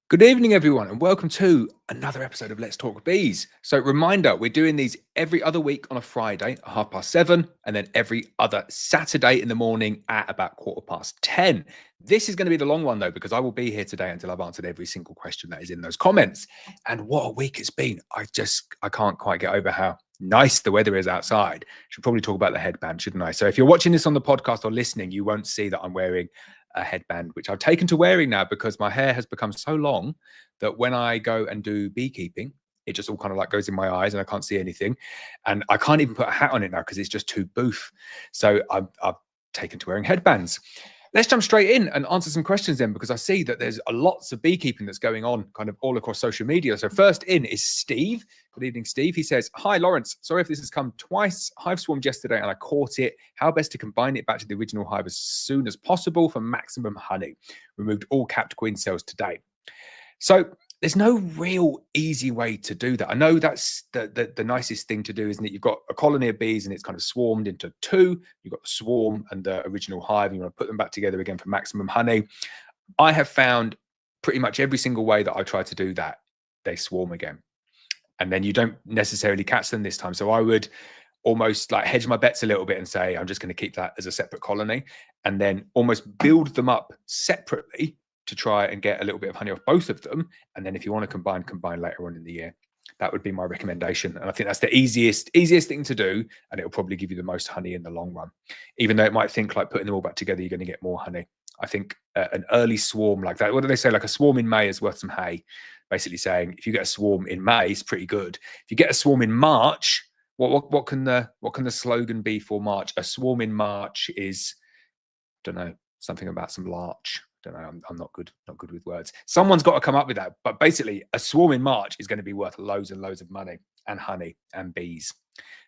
Good evening, everyone, and welcome to another episode of Let's Talk Bees. So, reminder, we're doing these every other week on a Friday at 7:30, and then every other Saturday in the morning at about 10:15. This is going to be the long one, though, because I will be here today until I've answered every single question that is in those comments. And what a week it's been. I can't quite get over how nice the weather is outside. Should probably talk about the headband, shouldn't I? So, if you're watching this on the podcast or listening, you won't see that I'm wearing a headband, which I've taken to wearing now because my hair has become so long that when I go and do beekeeping, it just all kind of like goes in my eyes and I can't see anything. And I can't even put a hat on it now because it's just too boof. So I've taken to wearing headbands. Let's jump straight in and answer some questions then, because I see that there's lots of beekeeping that's going on kind of all across social media. So first in is Steve. Good evening, Steve. He says, "Hi, Laurence. Sorry if this has come twice. Hive swarmed yesterday and I caught it. How best to combine it back to the original hive as soon as possible for maximum honey? Removed all capped queen cells today." So there's no real easy way to do that. I know that's the nicest thing to do, isn't it? You've got a colony of bees and it's kind of swarmed into two. You've got the swarm and the original hive, and you want to put them back together again for maximum honey. I have found pretty much every single way that I try to do that, they swarm again. And then you don't necessarily catch them this time. So I would almost like hedge my bets a little bit and say, I'm just going to keep that as a separate colony and then almost build them up separately to try and get a little bit of honey off both of them. And then if you want to combine later on in the year. That would be my recommendation. And I think that's the easiest thing to do. And it'll probably give you the most honey in the long run. Even though it might think like putting them all back together, you're going to get more honey. I think an early swarm like that, what do they say? Like a swarm in May is worth some hay. Basically saying if you get a swarm in May, it's pretty good. If you get a swarm in March, what can the slogan be for March? A swarm in March is, don't know, something about some larch. Don't know. I'm not good with words. Someone's got to come up with that. But basically, a swarm in March is going to be worth loads and loads of money and honey and bees.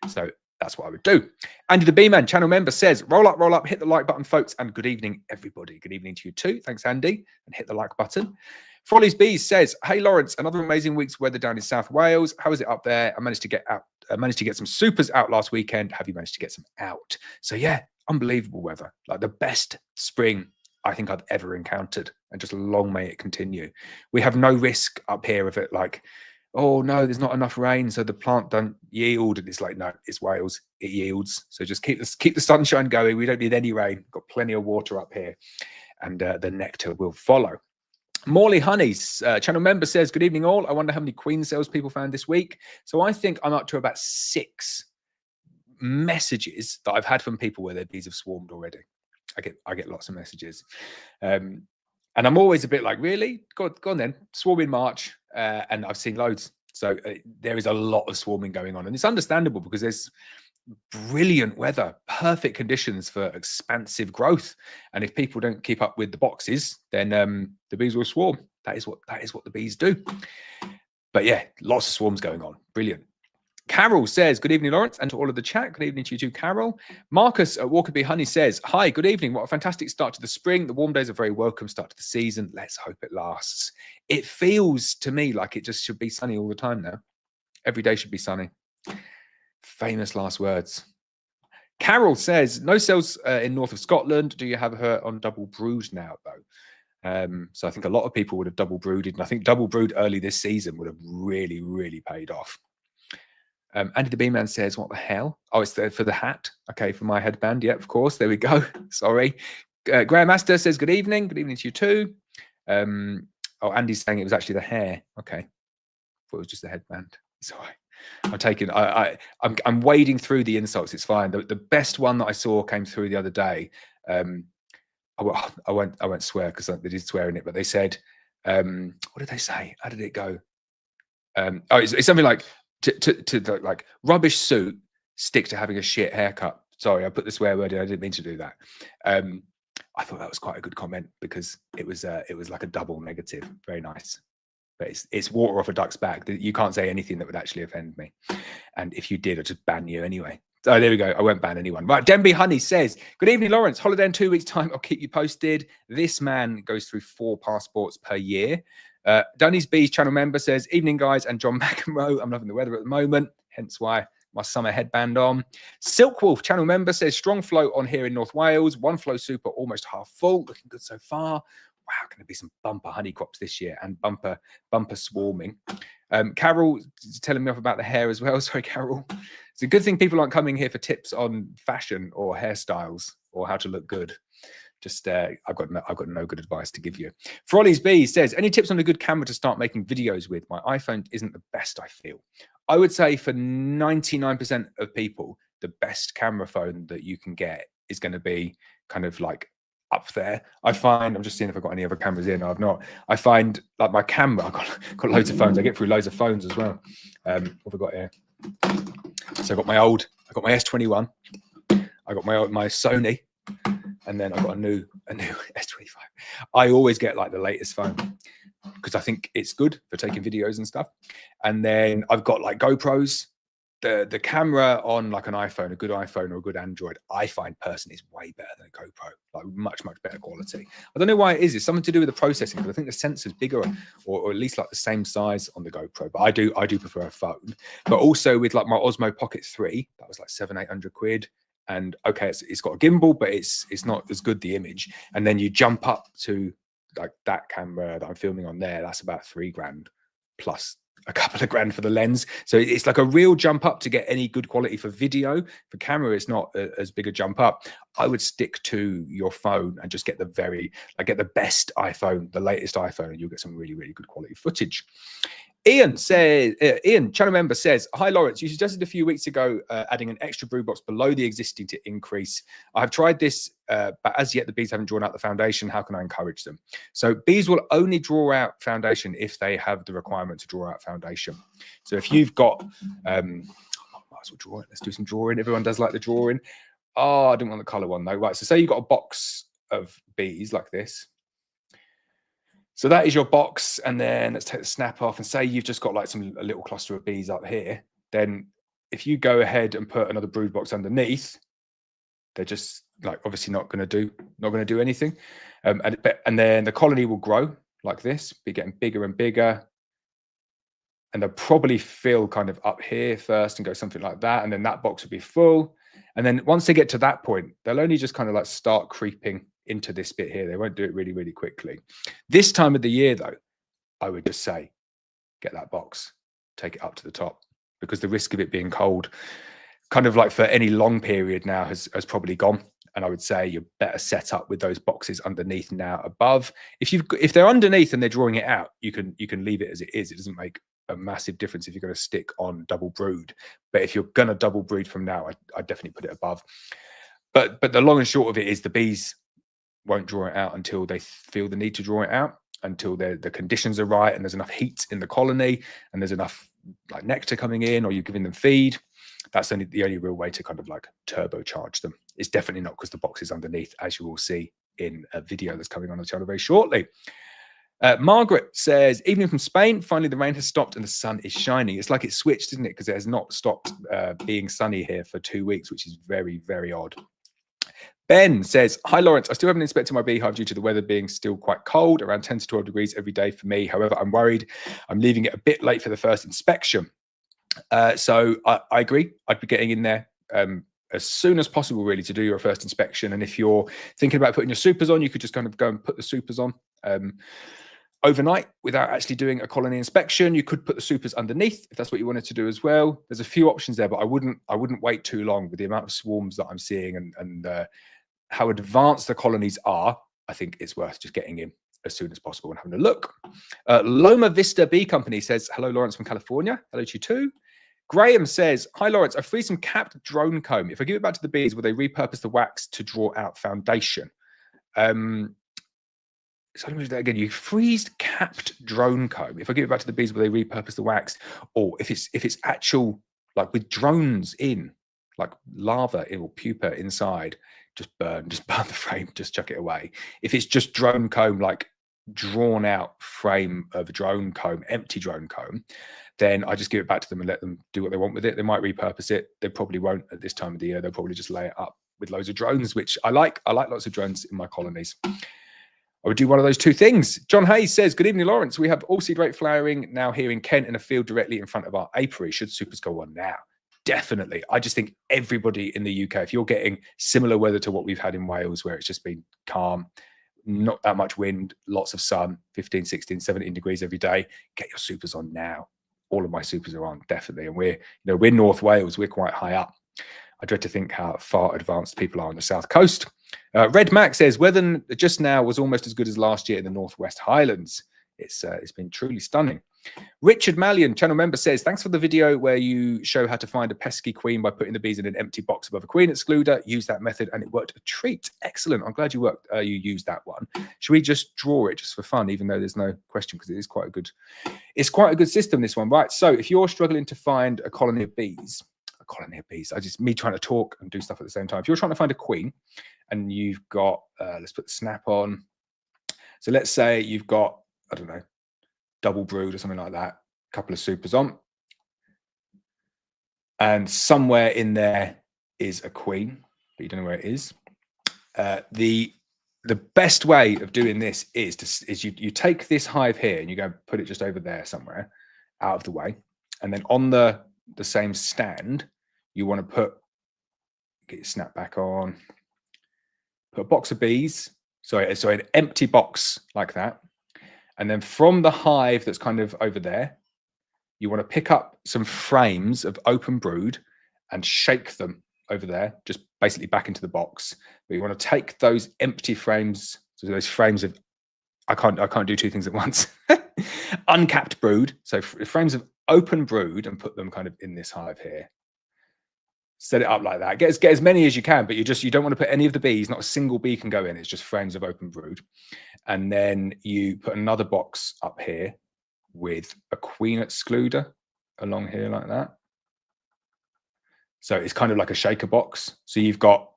So that's what I would do. Andy the Bee-Man, channel member, says, roll up, hit the like button, folks, and good evening, everybody. Good evening to you too. Thanks, Andy, and hit the like button. Frolly's Bees says, "Hey, Laurence, another amazing week's weather down in South Wales. How is it up there? I managed to get out. I managed to get some supers out last weekend. Have you managed to get some out?" So yeah, unbelievable weather. Like the best spring I think I've ever encountered, and just long may it continue. We have no risk up here of it like, oh no, there's not enough rain, so the plant don't yield. And it's like, no, it's Wales, it yields. So just keep the sunshine going. We don't need any rain. Got plenty of water up here, and the nectar will follow. Morley Honeys, channel member, says, "Good evening all. I wonder how many queen cells people found this week." So I think I'm up to about 6 messages that I've had from people where their bees have swarmed already. I get lots of messages, and I'm always a bit like, really? Go on then, swarm in March, and I've seen loads. So there is a lot of swarming going on, and it's understandable because there's brilliant weather, perfect conditions for expansive growth. And if people don't keep up with the boxes, then the bees will swarm. That is what the bees do. But yeah, lots of swarms going on. Brilliant. Carol says, "Good evening, Laurence, and to all of the chat." Good evening to you too, Carol. Marcus at Walker Bee Honey says, "Hi, good evening. What a fantastic start to the spring. The warm days are very welcome start to the season. Let's hope it lasts." It feels to me like it just should be sunny all the time now. Every day should be sunny. Famous last words. Carol says, "No cells in north of Scotland. Do you have her on double brood now, though?" So I think a lot of people would have double brooded, and I think double brood early this season would have really, really paid off. Andy the Bee-Man says, "What the hell?" Oh, it's there for the hat. Okay, for my headband. Yeah, of course. There we go. Sorry. Graham Astor says, "Good evening. Good evening to you too." Oh, Andy's saying it was actually the hair. Okay. I thought it was just the headband. Sorry. I'm wading through the insults. It's fine. The best one that I saw came through the other day. I won't swear because they did swear in it, but they said, what did they say? How did it go? It's something like to like rubbish suit, stick to having a shit haircut. Sorry, I put the swear word in. I didn't mean to do that. I thought that was quite a good comment because it was like a double negative. Very nice. But it's water off a duck's back. You can't say anything that would actually offend me. And if you did, I'd just ban you anyway. Oh, there we go. I won't ban anyone. Right. Denby Honey says, "Good evening, Laurence. Holiday in 2 weeks' time. I'll keep you posted." This man goes through 4 passports per year. Dunny's Bees channel member says, "Evening, guys, and John McEnroe. I'm loving the weather at the moment, hence why my summer headband on." Silk Wolf channel member says, "Strong flow on here in North Wales. 1 flow super almost half full. Looking good so far. wow, going to be some bumper honeycrops this year and bumper swarming. Carol is telling me off about the hair as well. Sorry, Carol. It's a good thing people aren't coming here for tips on fashion or hairstyles or how to look good. Just I've got no good advice to give you. Frolly's B says, any tips on a good camera to start making videos with? My iPhone isn't the best, I feel. I would say for 99% of people, the best camera phone that you can get is going to be kind of like up there. I find, I'm just seeing if I've got any other cameras in. No, I've not. I find like my camera, I've got loads of phones. I get through loads of phones as well. What have I got here? So I got my S21. I got my Sony. And then I've got a new S25. I always get like the latest phone because I think it's good for taking videos and stuff. And then I've got like GoPros. The camera on like an iPhone, a good iPhone or a good Android, I find personally is way better than a GoPro, like much better quality. I don't know why it is. It's something to do with the processing, because I think the sensor's bigger or at least like the same size on the GoPro. But I do prefer a phone. But also with like my Osmo Pocket 3, that was like 700-800 quid. And okay, it's got a gimbal, but it's not as good, the image. And then you jump up to like that camera that I'm filming on there, that's about $3,000 plus a couple of grand for the lens. So it's like a real jump up to get any good quality for video. For camera, it's not as big a jump up. I would stick to your phone and just get the best iPhone, the latest iPhone, and you'll get some really good quality footage. Ian says, Ian, channel member says, hi Laurence, you suggested a few weeks ago adding an extra brew box below the existing to increase. I have tried this, but as yet the bees haven't drawn out the foundation. How can I encourage them? So bees will only draw out foundation if they have the requirement to draw out foundation. So if you've got, might as well draw it. Let's do some drawing. Everyone does like the drawing. Oh, I didn't want the color one though. Right, so say you've got a box of bees like this. So that is your box, and then let's take the snap off and say you've just got like a little cluster of bees up here. Then if you go ahead and put another brood box underneath, they're just like obviously not going to do anything. And then the colony will grow like this, be getting bigger and bigger. And they'll probably fill kind of up here first and go something like that. And then that box will be full. And then once they get to that point, they'll only just kind of like start creeping into this bit here. They won't do it really quickly. This time of the year though, I would just say, get that box, take it up to the top, because the risk of it being cold, kind of like for any long period now, has probably gone. And I would say you're better set up with those boxes underneath now above. If they're underneath and they're drawing it out, you can leave it as it is. It doesn't make a massive difference if you're going to stick on double brood. But if you're going to double brood from now, I'd definitely put it above. But the long and short of it is the bees won't draw it out until they feel the need to draw it out, until the conditions are right and there's enough heat in the colony and there's enough like nectar coming in, or you're giving them feed. That's the only real way to kind of like turbocharge them. It's definitely not because the box is underneath, as you will see in a video that's coming on the channel very shortly. Margaret says, evening from Spain, finally the rain has stopped and the sun is shining. It's like it switched, isn't it? Because it has not stopped being sunny here for 2 weeks, which is very odd. Ben says, hi Laurence, I still haven't inspected my beehive due to the weather being still quite cold, around 10 to 12 degrees every day for me. However, I'm worried I'm leaving it a bit late for the first inspection. So I agree. I'd be getting in there as soon as possible, really, to do your first inspection. And if you're thinking about putting your supers on, you could just kind of go and put the supers on overnight without actually doing a colony inspection. You could put the supers underneath if that's what you wanted to do as well. There's a few options there, but I wouldn't wait too long with the amount of swarms that I'm seeing and how advanced the colonies are. I think it's worth just getting in as soon as possible and having a look. Loma Vista Bee Company says, hello, Laurence from California. Hello to you too. Graham says, hi, Laurence, I freed some capped drone comb. If I give it back to the bees, will they repurpose the wax to draw out foundation? So let me do that again. You freeze capped drone comb. If I give it back to the bees, will they repurpose the wax? Or if it's actual, like with drones in, like larva or pupa inside, just burn the frame, just chuck it away. If it's just drone comb, like drawn out frame of a drone comb, empty drone comb, then I just give it back to them and let them do what they want with it. They might repurpose it. They probably won't at this time of the year. They'll probably just lay it up with loads of drones, which I like. I like lots of drones in my colonies. I would do one of those two things. John Hayes says, good evening, Laurence. We have all seed rate flowering now here in Kent in a field directly in front of our apiary. Should supers go on now? Definitely. I just think everybody in the UK, if you're getting similar weather to what we've had in Wales, where it's just been calm, not that much wind, lots of sun, 15, 16, 17 degrees every day. Get your supers on now. All of my supers are on, definitely. And we're North Wales, we're quite high up. I dread to think how far advanced people are on the south coast. Red Mac says, weather just now was almost as good as last year in the Northwest Highlands. It's been truly stunning. Richard Mallion, channel member, says, thanks for the video where you show how to find a pesky queen by putting the bees in an empty box above a queen excluder. Use that method and it worked a treat. Excellent. I'm glad you used that one. Should we just draw it just for fun, even though there's no question, because it is quite a good, it's quite a good system, this one, right? So if you're struggling to find a colony of bees, me trying to talk and do stuff at the same time. If you're trying to find a queen and you've got, let's put the snap on. So let's say you've got, I don't know, double brood or something like that, a couple of supers on, and somewhere in there is a queen, but you don't know where it is. The best way of doing this is you take this hive here and you go put it just over there somewhere out of the way, and then on the same stand you want to get your snap back on, put a box of bees, so an empty box like that. And then from the hive that's kind of over there, you want to pick up some frames of open brood and shake them over there, just basically back into the box. But you want to take those empty frames, so those frames of, I can't do two things at once, uncapped brood, so frames of open brood, and put them kind of in this hive here. Set it up like that. Get as many as you can, but you don't want to put any of the bees, not a single bee can go in. It's just frames of open brood. And then you put another box up here with a queen excluder along here like that. So it's kind of like a shaker box. So you've got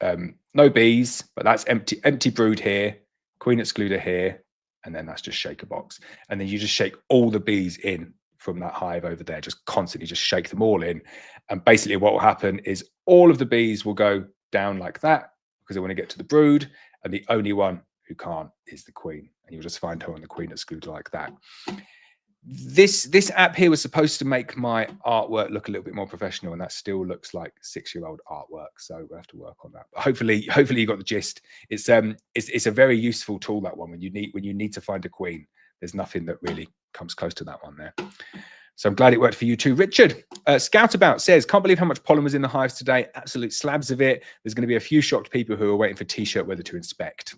no bees, but that's empty brood here, queen excluder here, and then that's just shaker box. And then you just shake all the bees in from that hive over there, just constantly just shake them all in. And basically what will happen is all of the bees will go down like that because they want to get to the brood, and the only one who can't is the queen, and you'll just find her on the queen excluder like that. This app here was supposed to make my artwork look a little bit more professional, and that still looks like 6-year-old artwork, so we'll have to work on that. But hopefully you got the gist. It's a very useful tool, that one, when you need to find a queen. There's nothing that really comes close to that one there. So I'm glad it worked for you too, Richard. Scoutabout says, can't believe how much pollen was in the hives today. Absolute slabs of it. There's going to be a few shocked people who are waiting for t-shirt weather to inspect.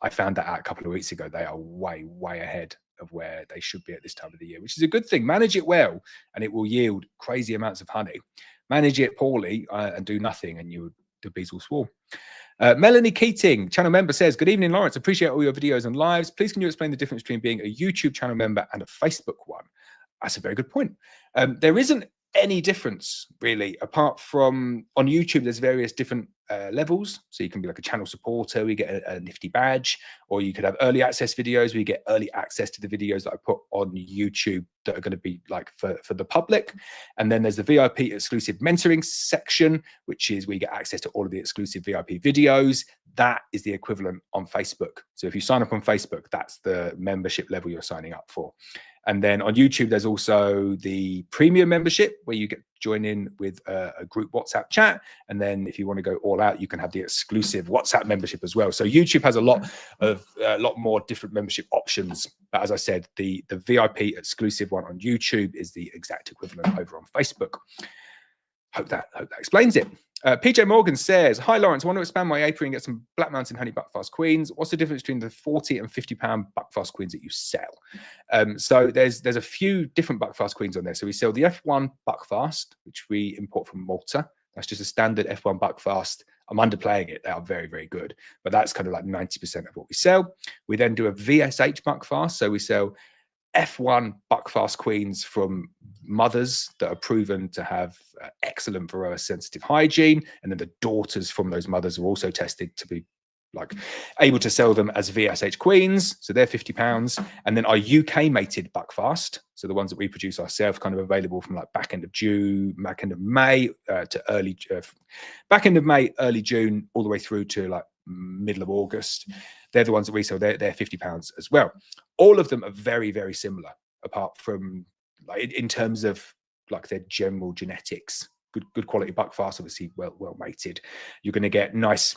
I found that out a couple of weeks ago. They are way, way ahead of where they should be at this time of the year, which is a good thing. Manage it well and it will yield crazy amounts of honey. Manage it poorly and do nothing, and the bees will swarm. Melanie Keating, channel member, says, good evening, Laurence. Appreciate all your videos and lives. Please, can you explain the difference between being a YouTube channel member and a Facebook one? That's a very good point. There isn't any difference really, apart from on YouTube there's various different levels. So you can be like a channel supporter, we get a nifty badge, or you could have early access videos where you get early access to the videos that I put on YouTube that are going to be like for the public. And then there's the VIP exclusive mentoring section, which is where you get access to all of the exclusive VIP videos. That is the equivalent on Facebook. So if you sign up on Facebook, that's the membership level you're signing up for. And then on YouTube, there's also the premium membership where you get join in with a group WhatsApp chat. And then if you want to go all out, you can have the exclusive WhatsApp membership as well. So YouTube has a lot more different membership options. But as I said, the VIP exclusive one on YouTube is the exact equivalent over on Facebook. Hope that explains it. PJ Morgan says, hi, Laurence. I want to expand my apiary and get some Black Mountain Honey Buckfast Queens. What's the difference between the 40 and 50 pound Buckfast Queens that you sell? So there's a few different Buckfast Queens on there. So we sell the F1 Buckfast, which we import from Malta. That's just a standard F1 Buckfast. I'm underplaying it. They are very, very good. But that's kind of like 90% of what we sell. We then do a VSH Buckfast. So we sell F1 Buckfast Queens from mothers that are proven to have excellent Varroa sensitive hygiene, and then the daughters from those mothers are also tested to be like able to sell them as VSH Queens, so they're £50. And then our UK mated Buckfast, so the ones that we produce ourselves, kind of available from like back end of June, back end of May to early back end of May, early June, all the way through to like middle of August. They're the ones that we sell. They're £50 as well. All of them are very, very similar, apart from like in terms of like their general genetics. Good quality Buckfast, obviously well mated. You're going to get nice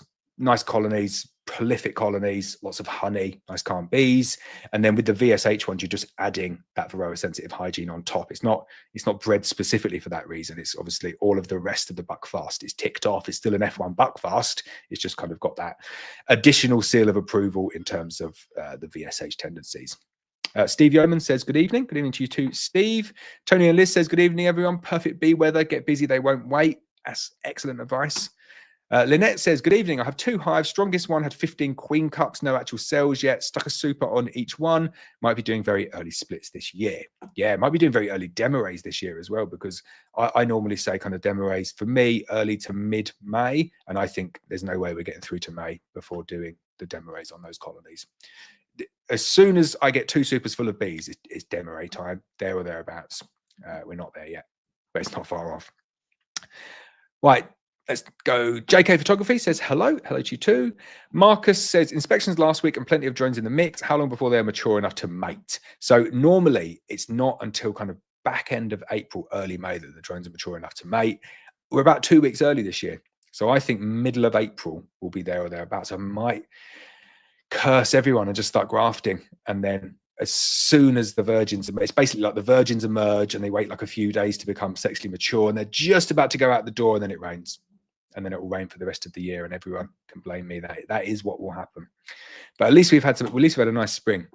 colonies, prolific colonies, lots of honey, nice calm bees. And then with the VSH ones, you're just adding that varroa sensitive hygiene on top. It's not bred specifically for that reason. It's obviously all of the rest of the buckfast is ticked off. It's still an F1 buckfast. It's just kind of got that additional seal of approval in terms of the VSH tendencies. Steve Yeoman says, good evening. Good evening to you too, Steve. Tony and Liz says, good evening, everyone. Perfect bee weather. Get busy. They won't wait. That's excellent advice. Lynette says, good evening. I have 2 hives. Strongest one had 15 queen cups, no actual cells yet. Stuck a super on each one. Might be doing very early splits this year. Yeah, might be doing very early demorays this year as well, because I normally say kind of demorays for me early to mid-May. And I think there's no way we're getting through to May before doing the demorays on those colonies. As soon as I get 2 supers full of bees, it's demoray time, there or thereabouts. We're not there yet, but it's not far off. Right, let's go. JK Photography says, hello. Hello to you too. Marcus says, inspections last week and plenty of drones in the mix. How long before they're mature enough to mate? So normally it's not until kind of back end of April, early May that the drones are mature enough to mate. We're about 2 weeks early this year. So I think middle of April will be there or thereabouts. I might curse everyone and just start grafting, and then as soon as the virgins, it's basically like the virgins emerge and they wait like a few days to become sexually mature, and they're just about to go out the door, and then it rains, and then it will rain for the rest of the year, and everyone can blame me. That is what will happen. But at least we've had a nice spring.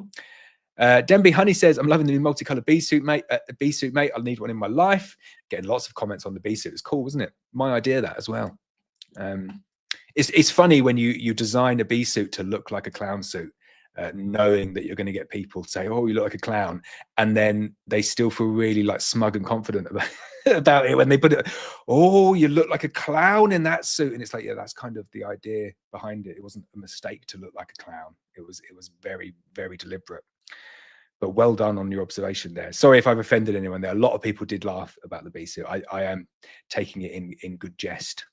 Denby Honey says, I'm loving the new multicolored bee suit, mate. I'll need one in my life. Getting lots of comments on the bee suit. It's cool, wasn't it? My idea, that as well. It's funny when you design a bee suit to look like a clown suit, knowing that you're going to get people say, oh, you look like a clown, and then they still feel really like smug and confident about it when they put it, oh, you look like a clown in that suit. And it's like, yeah, that's kind of the idea behind it. It wasn't a mistake to look like a clown. It was very, very deliberate. But well done on your observation there. Sorry if I've offended anyone there. A lot of people did laugh about the bee suit. I am taking it in good jest.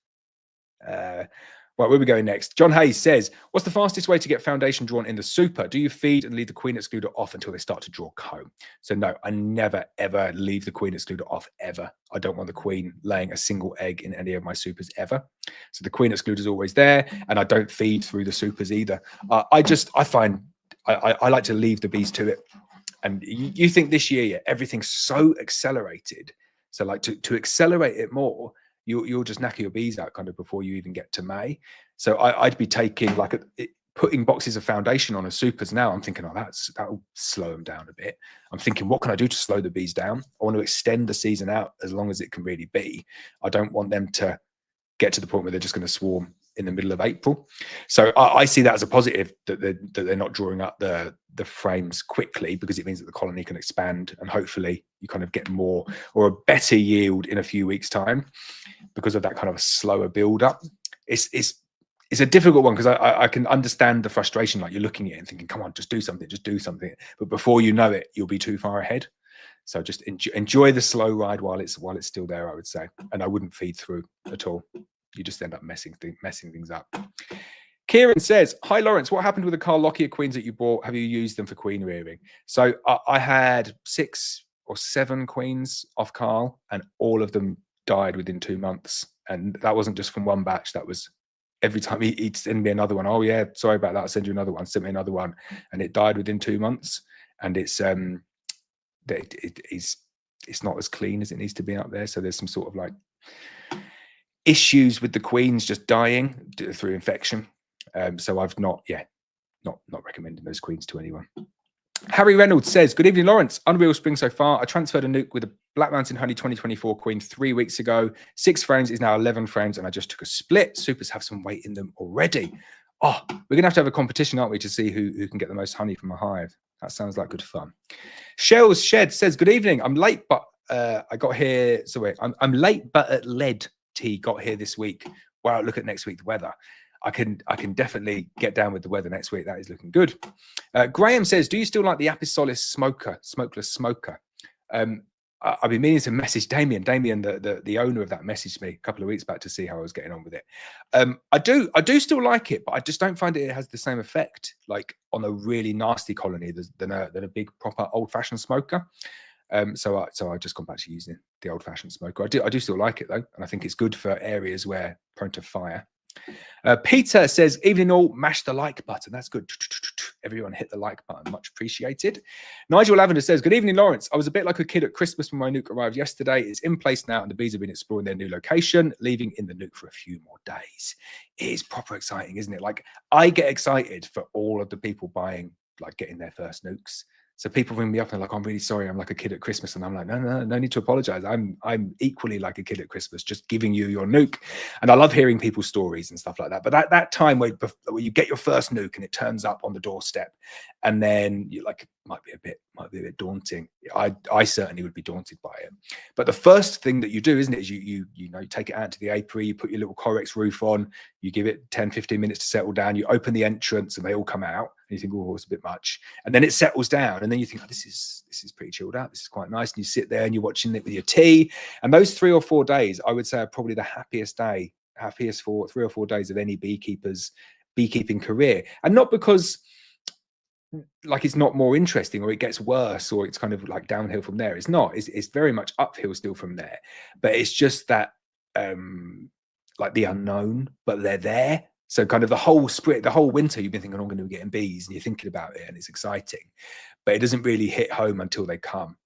Right, where are we going next? John Hayes says, what's the fastest way to get foundation drawn in the super? Do you feed and leave the queen excluder off until they start to draw comb? So no, I never, ever leave the queen excluder off, ever. I don't want the queen laying a single egg in any of my supers, ever. So the queen excluder is always there, and I don't feed through the supers either. I like to leave the bees to it. And you think this year, yeah, everything's so accelerated. So like to accelerate it more, you'll just knacker your bees out kind of before you even get to May. So I'd be taking putting boxes of foundation on as supers now. I'm thinking, oh, that'll slow them down a bit. I'm thinking, what can I do to slow the bees down? I want to extend the season out as long as it can really be. I don't want them to get to the point where they're just going to swarm in the middle of April. So I see that as a positive, that they're not drawing up the frames quickly, because it means that the colony can expand, and hopefully you kind of get more or a better yield in a few weeks' time because of that kind of a slower build up. It's a difficult one, because I can understand the frustration. Like, you're looking at it and thinking, come on, just do something. But before you know it, you'll be too far ahead. So just enjoy the slow ride while it's still there, I would say. And I wouldn't feed through at all. You just end up messing things up. Kieran says, hi, Laurence. What happened with the Carl Lockyer queens that you bought? Have you used them for queen rearing? So I had 6 or 7 queens off Carl, and all of them died within 2 months. And that wasn't just from one batch. That was every time he'd send me another one. Oh, yeah, sorry about that. I'll send you another one. Send me another one. And it died within 2 months. And it's not as clean as it needs to be up there. So there's some sort of like issues with the queens just dying through infection. So I've not recommending those queens to anyone. Harry Reynolds says, good evening, Laurence. Unreal spring so far. I transferred a nuke with a Black Mountain Honey 2024 queen 3 weeks ago. 6 frames is now 11 frames, and I just took a split. Supers have some weight in them already. Oh, we're going to have a competition, aren't we, to see who can get the most honey from a hive. That sounds like good fun. Shells Shed says, good evening. I'm late, but I got here. So wait, I'm late, but at lead tea got here this week. Wow, look at next week, the weather. I can definitely get down with the weather next week. That is looking good. Graham says, do you still like the Apisolis smokeless smoker? I've been meaning to message Damien. Damien, the owner of that, messaged me a couple of weeks back to see how I was getting on with it. I do still like it, but I just don't find it has the same effect like on a really nasty colony than a big proper old-fashioned smoker. So I just gone back to using the old-fashioned smoker. I do still like it though, and I think it's good for areas where prone to fire. Peter says, evening all, mash the like button. That's good. Everyone hit the like button. Much appreciated. Nigel Lavender says, good evening, Laurence. I was a bit like a kid at Christmas when my nuke arrived yesterday. It's in place now and the bees have been exploring their new location, leaving in the nuke for a few more days. It is proper exciting, isn't it? Like, I get excited for all of the people buying, like getting their first nukes. So people ring me up and they're like, I'm really sorry, I'm like a kid at Christmas. And I'm like, no need to apologize. I'm equally like a kid at Christmas, just giving you your nuke. And I love hearing people's stories and stuff like that. But that time where you get your first nuke and it turns up on the doorstep, and then you like, might be a bit daunting. I certainly would be daunted by it. But the first thing that you do, isn't it, is you take it out to the apiary, you put your little Corex roof on, you give it 10, 15 minutes to settle down, you open the entrance and they all come out. And you think, oh, it's a bit much. And then it settles down. And then you think, oh, this is pretty chilled out. This is quite nice. And you sit there and you're watching it with your tea. And those 3 or 4 days, I would say, are probably the happiest for 3 or 4 days of any beekeeper's beekeeping career. And not because like it's not more interesting or it gets worse or it's kind of like downhill from there. It's not. It's very much uphill still from there. But it's just that like the unknown, but they're there. So kind of the whole spring, the whole winter, you've been thinking, I'm going to be getting bees, and you're thinking about it, and it's exciting, but it doesn't really hit home until they come,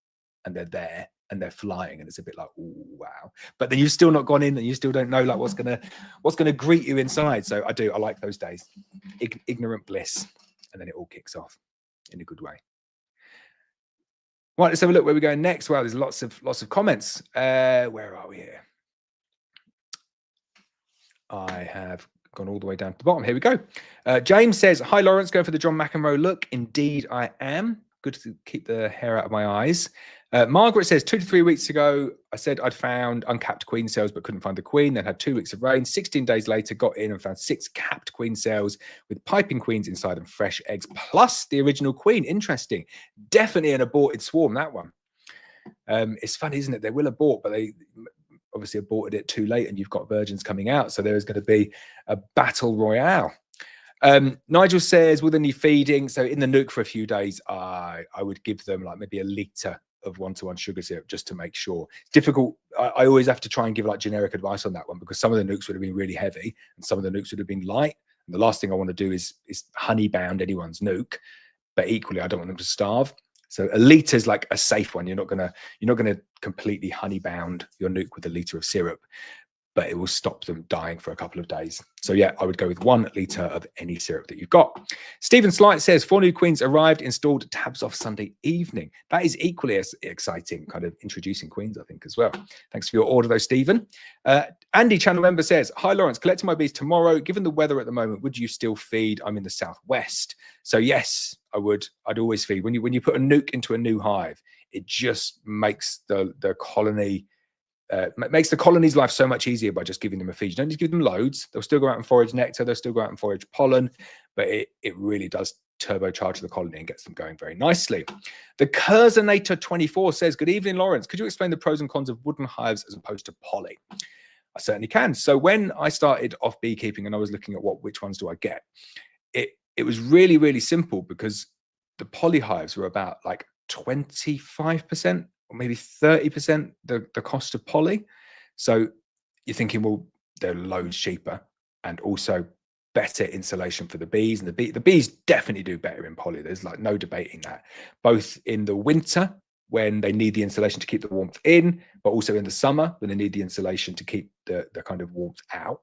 and they're there, and they're flying, and it's a bit like, oh wow! But then you've still not gone in, and you still don't know like what's gonna greet you inside. So I like those days, ignorant bliss, and then it all kicks off in a good way. Right, let's have a look where we're going next. Well, there's lots of comments. Where are we here? I have gone all the way down to the bottom. Here we go. James says, hi, Laurence, going for the John McEnroe look. Indeed, I am. Good to keep the hair out of my eyes. Margaret says, 2 to 3 weeks ago, I said I'd found uncapped queen cells, but couldn't find the queen. Then had 2 weeks of rain. 16 days later, got in and found 6 capped queen cells with piping queens inside and fresh eggs, plus the original queen. Interesting. Definitely an aborted swarm, that one. It's funny, isn't it? They will abort, but they obviously aborted it too late and you've got virgins coming out. So there is going to be a battle royale. Nigel says, will they need feeding? So in the nuke for a few days, I would give them like maybe a litre of 1-to-1 sugar syrup just to make sure. It's difficult. I always have to try and give like generic advice on that one because some of the nukes would have been really heavy and some of the nukes would have been light. And the last thing I want to do is honey bound anyone's nuke, but equally I don't want them to starve. So a litre is like a safe one. You're not gonna completely honey bound your nuke with a litre of syrup, but it will stop them dying for a couple of days. So yeah, I would go with 1 litre of any syrup that you've got. Stephen Slight says 4 new queens arrived, installed, tabs off Sunday evening. That is equally as exciting, kind of introducing queens, I think, as well. Thanks for your order though, Stephen. Andy, channel member, says, hi, Laurence, collecting my bees tomorrow. Given the weather at the moment, would you still feed? I'm in the southwest. So yes, I would. I'd always feed. When you put a nuke into a new hive, it just makes the colony makes the colony's life so much easier by just giving them a feed. You don't just give them loads. They'll still go out and forage nectar. They'll still go out and forage pollen, but it really does turbocharge the colony and gets them going very nicely. The Curzinator 24 says, good evening, Laurence. Could you explain the pros and cons of wooden hives as opposed to poly? I certainly can. So when I started off beekeeping and I was looking at which ones do I get, it was really, really simple because the poly hives were about like 25% or maybe 30% the cost of poly. So you're thinking, well, they're loads cheaper and also better insulation for the bees. And the bees definitely do better in poly. There's like no debating that, both in the winter when they need the insulation to keep the warmth in, but also in the summer when they need the insulation to keep the kind of warmth out.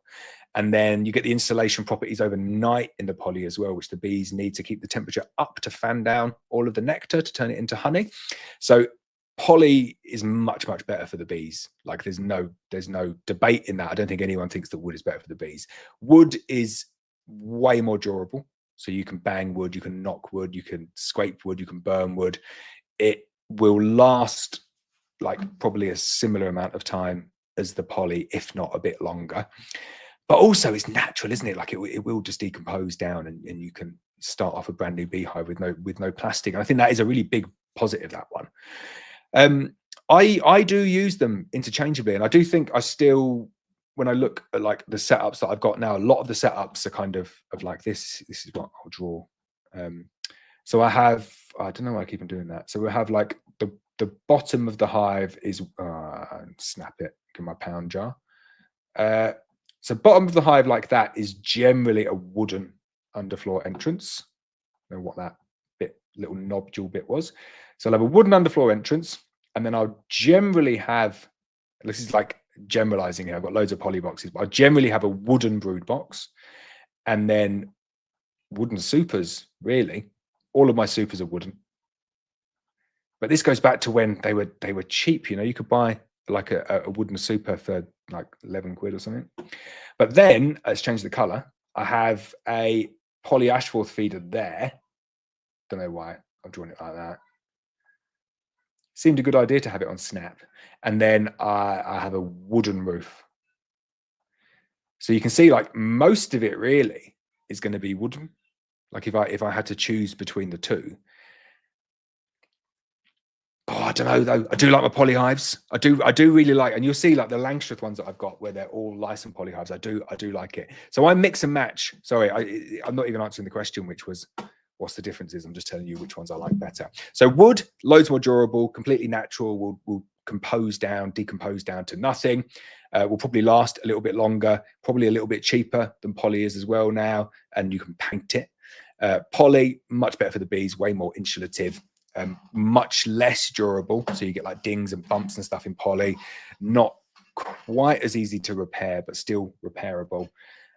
And then you get the insulation properties overnight in the poly as well, which the bees need to keep the temperature up to fan down all of the nectar to turn it into honey. So poly is much, much better for the bees. Like there's no debate in that. I don't think anyone thinks that wood is better for the bees. Wood is way more durable. So you can bang wood, you can knock wood, you can scrape wood, you can burn wood. It will last like probably a similar amount of time as the poly, if not a bit longer. But also it's natural, isn't it? Like it will just decompose down and you can start off a brand new beehive with no plastic. And I think that is a really big positive, that one. I do use them interchangeably. And I do think I still, when I look at like the setups that I've got now, a lot of the setups are kind of like this. This is what I'll draw. So I have, I don't know why I keep on doing that. So we have like the bottom of the hive is, snap it in my pound jar. So bottom of the hive like that is generally a wooden underfloor entrance. I don't know what that little nodule bit was. So I'll have a wooden underfloor entrance, and then I'll generally have, this is like generalizing here, I've got loads of poly boxes, but I generally have a wooden brood box, and then wooden supers, really. All of my supers are wooden. But this goes back to when they were cheap. You could buy like a wooden super for like 11 quid or something. But then, let's change the color. I have a poly ashforth feeder there. Don't know why I've drawn it like that. Seemed a good idea to have it on snap. And then I have a wooden roof. So you can see like most of it really is going to be wooden. Like if I had to choose between the two. Oh, I don't know though. I do like my polyhives. I do really like, and you'll see like the Langstroth ones that I've got where they're all licensed polyhives. I do like it. So I mix and match. Sorry, I'm not even answering the question, which was what's the differences. I'm just telling you which ones I like better. So wood, loads more durable, completely natural, will decompose down to nothing. Will probably last a little bit longer, probably a little bit cheaper than poly is as well now, and you can paint it. Poly, much better for the bees, way more insulative. Much less durable, so you get like dings and bumps and stuff in poly. Not quite as easy to repair, but still repairable.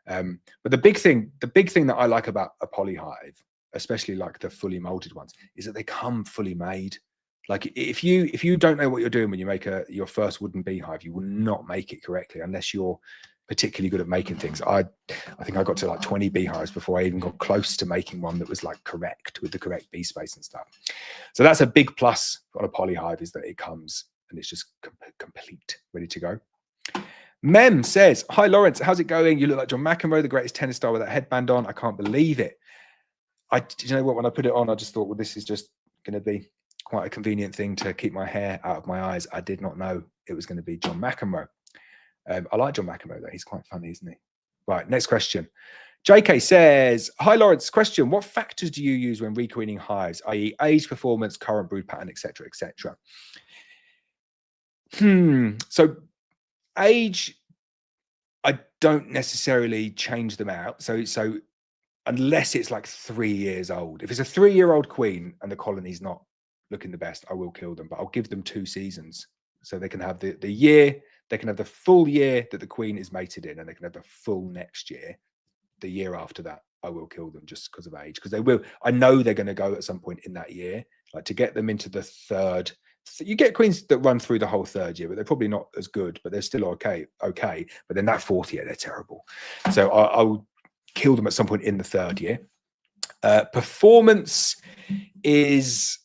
But the big thing that I like about a poly hive, especially like the fully molded ones, is that they come fully made. Like if you don't know what you're doing when you make your first wooden beehive, you will not make it correctly unless you're particularly good at making things. I think I got to like 20 beehives before I even got close to making one that was like correct with the correct bee space and stuff. So that's a big plus on a poly hive, is that it comes and it's just complete, ready to go. Mem says, hi Laurence, how's it going? You look like John McEnroe, the greatest tennis star with that headband on. I can't believe it. You know what, when I put it on, I just thought, well, this is just going to be quite a convenient thing to keep my hair out of my eyes. I did not know it was going to be John McEnroe. I like John McEnroe though. He's quite funny, isn't he? Right, next question. JK says, hi Laurence, question. What factors do you use when requeening hives, i.e. age, performance, current brood pattern, etc., etc.? So age, I don't necessarily change them out. So unless it's like 3 years old. If it's a 3-year-old queen and the colony's not looking the best, I will kill them, but I'll give them 2 seasons. So they can have the year, they can have the full year that the queen is mated in, and they can have the full next year. The year after that, I will kill them just because of age, because they will. I know they're going to go at some point in that year. Like to get them into the third, you get queens that run through the whole 3rd year, but they're probably not as good, but they're still okay. But then that 4th year, they're terrible. So I will kill them at some point in the 3rd year. Performance is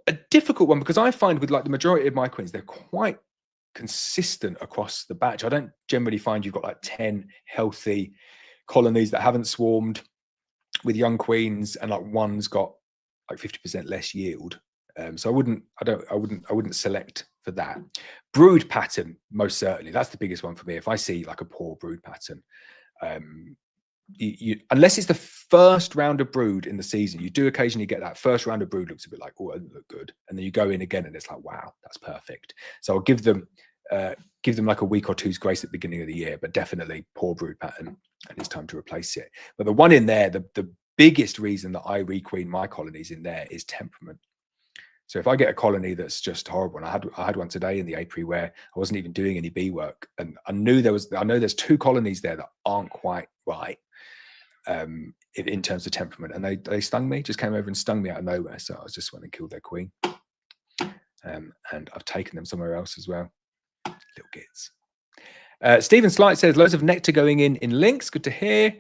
a difficult one because I find with like the majority of my queens, they're quite consistent across the batch. I don't generally find you've got like 10 healthy colonies that haven't swarmed with young queens and like one's got like 50% less yield. So I wouldn't select for that. Brood pattern, most certainly. That's the biggest one for me. If I see like a poor brood pattern, unless it's the first round of brood in the season, you do occasionally get that first round of brood looks a bit like, oh, it doesn't look good, and then you go in again and it's like, wow, that's perfect. So I'll give them like a week or two's grace at the beginning of the year, but definitely poor brood pattern, and it's time to replace it. But the one in there, the biggest reason that I requeen my colonies in there is temperament. So if I get a colony that's just horrible, and I had one today in the apiary where I wasn't even doing any bee work, and I know there's 2 colonies there that aren't quite right in terms of temperament, and they stung me, just came over and stung me out of nowhere. So I just went and killed their queen, and I've taken them somewhere else as well. Little gits. Stephen Slight says loads of nectar going in links. Good to hear.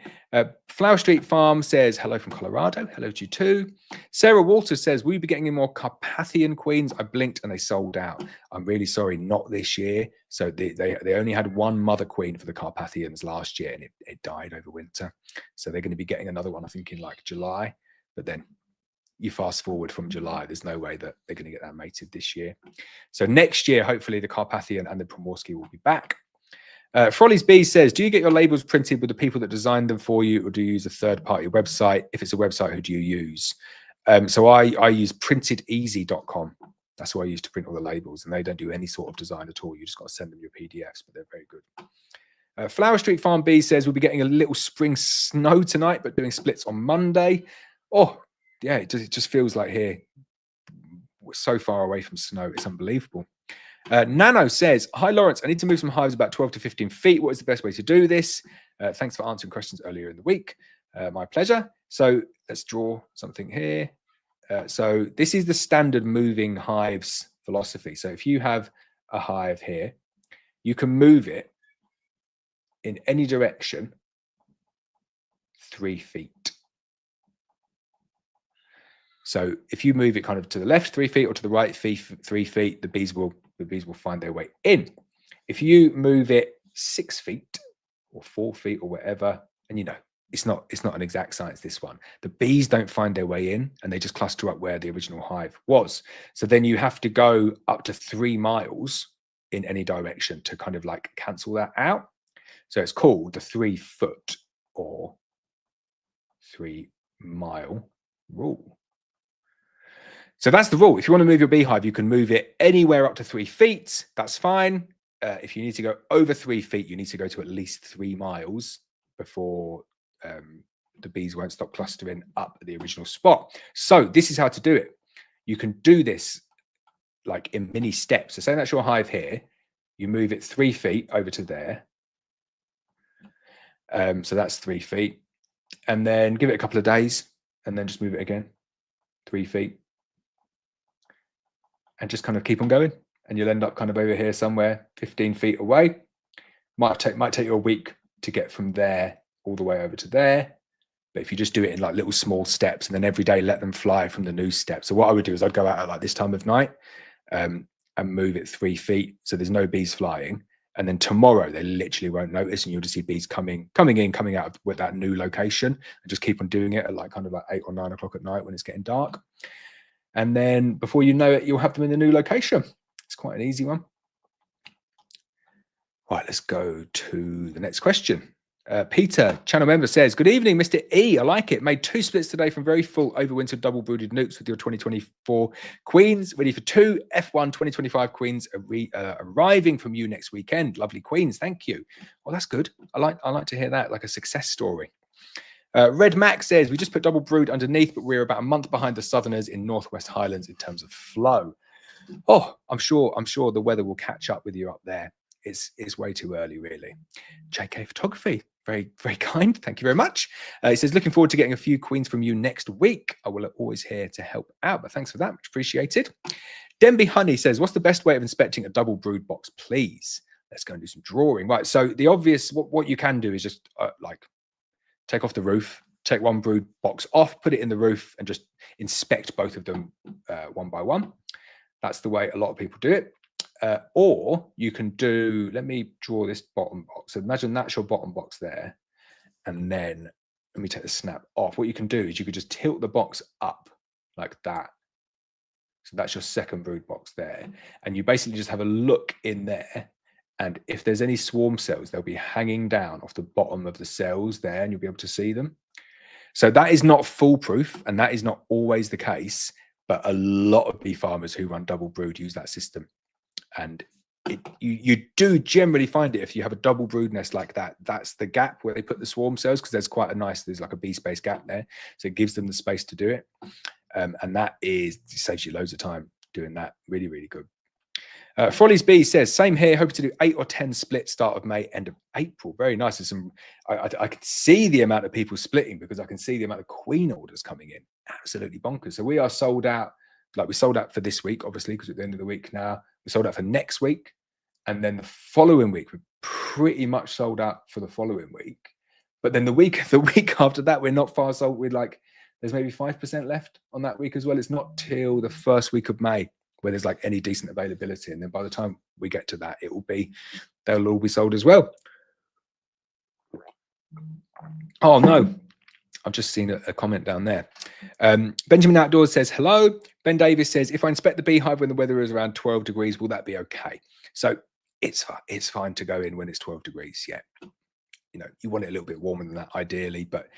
Flower Street Farm says hello from Colorado. Hello to you too. Sarah Walters says, will you be getting in more Carpathian queens? I blinked and they sold out. I'm really sorry, not this year. So they only had 1 mother queen for the Carpathians last year, and it died over winter. So they're going to be getting another one, I think, in like July. But then you fast forward from July, there's no way that they're going to get that mated this year. So next year, hopefully the Carpathian and the Primorsky will be back. Frolly's Bee says, do you get your labels printed with the people that designed them for you, or do you use a third-party website? If it's a website, who do you use? So I use printedeasy.com. That's who I use to print all the labels, and they don't do any sort of design at all. You just got to send them your PDFs, but they're very good. Flower Street Farm B says we'll be getting a little spring snow tonight, but doing splits on Monday. Oh, yeah, it just feels like here we're so far away from snow. It's unbelievable. Nano says, hi, Laurence. I need to move some hives about 12 to 15 feet. What is the best way to do this? Thanks for answering questions earlier in the week. My pleasure. So let's draw something here. So this is the standard moving hives philosophy. So if you have a hive here, you can move it in any direction 3 feet. So if you move it kind of to the left 3 feet or to the right 3 feet, the bees will find their way in. If you move it 6 feet or 4 feet or whatever, and you know, it's not an exact science, this one. The bees don't find their way in and they just cluster up where the original hive was. So then you have to go up to 3 miles in any direction to kind of like cancel that out. So it's called the 3 foot or 3 mile rule. So that's the rule. If you want to move your beehive, you can move it anywhere up to 3 feet. That's fine. If you need to go over 3 feet, you need to go to at least 3 miles before the bees won't stop clustering up at the original spot. So this is how to do it. You can do this like in mini steps. So say that's your hive here. You move it 3 feet over to there. So that's 3 feet. And then give it a couple of days and then just move it again 3 feet. And just kind of keep on going. And you'll end up kind of over here somewhere 15 feet away. Might take you a week to get from there all the way over to there. But if you just do it in like little small steps and then every day let them fly from the new step. So what I would do is I'd go out at like this time of night and move it 3 feet so there's no bees flying. And then tomorrow they literally won't notice and you'll just see bees coming in, coming out with that new location, and just keep on doing it at like kind of like 8 or 9 o'clock at night when it's getting dark. And then before you know it, you'll have them in the new location. It's quite an easy one. Right, let's go to the next question. Peter, channel member, says, good evening, Mr. E. I like it. Made 2 splits today from very full overwintered double brooded nukes with your 2024 queens. Ready for 2 F1 2025 queens arriving from you next weekend. Lovely queens. Thank you. Well, that's good. I like to hear that, like a success story. Red Mac says, we just put double brood underneath, but we're about a month behind the Southerners in Northwest Highlands in terms of flow. Oh, I'm sure the weather will catch up with you up there. It's way too early, really. JK Photography, very, very kind. Thank you very much. He says, looking forward to getting a few queens from you next week. I will always here to help out, but thanks for that. Much appreciated. Denby Honey says, what's the best way of inspecting a double brood box, please? Let's go and do some drawing. Right, so the obvious, what you can do is just like take off the roof, take one brood box off, put it in the roof, and just inspect both of them one by one. That's the way a lot of people do it. Or you can do, let me draw this bottom box. So imagine that's your bottom box there. And then let me take the snap off. What you can do is you could just tilt the box up like that. So that's your second brood box there. And you basically just have a look in there. And if there's any swarm cells, they'll be hanging down off the bottom of the cells there, and you'll be able to see them. So that is not foolproof, and that is not always the case. But a lot of bee farmers who run double brood use that system. And you do generally find it if you have a double brood nest like that. That's the gap where they put the swarm cells, because there's like a bee space gap there. So it gives them the space to do it. And that saves you loads of time doing that. Really, really good. Frolly's Bee says, same here, hoping to do 8 or 10 splits start of May, end of April. Very nice. There's I can see the amount of people splitting because I can see the amount of queen orders coming in. Absolutely bonkers. So we are sold out. Like we sold out for this week, obviously, because at the end of the week now. We sold out for next week. And then the following week, we're pretty much sold out for the following week. But then the week after that, we're not far sold. We're like, there's maybe 5% left on that week as well. It's not till the first week of May where there's like any decent availability. And then by the time we get to that, they'll all be sold as well. Oh no, I've just seen a comment down there. Benjamin Outdoors says, hello. Ben Davis says, if I inspect the beehive when the weather is around 12 degrees, will that be okay? So it's fine to go in when it's 12 degrees. Yeah. You know, you want it a little bit warmer than that ideally, but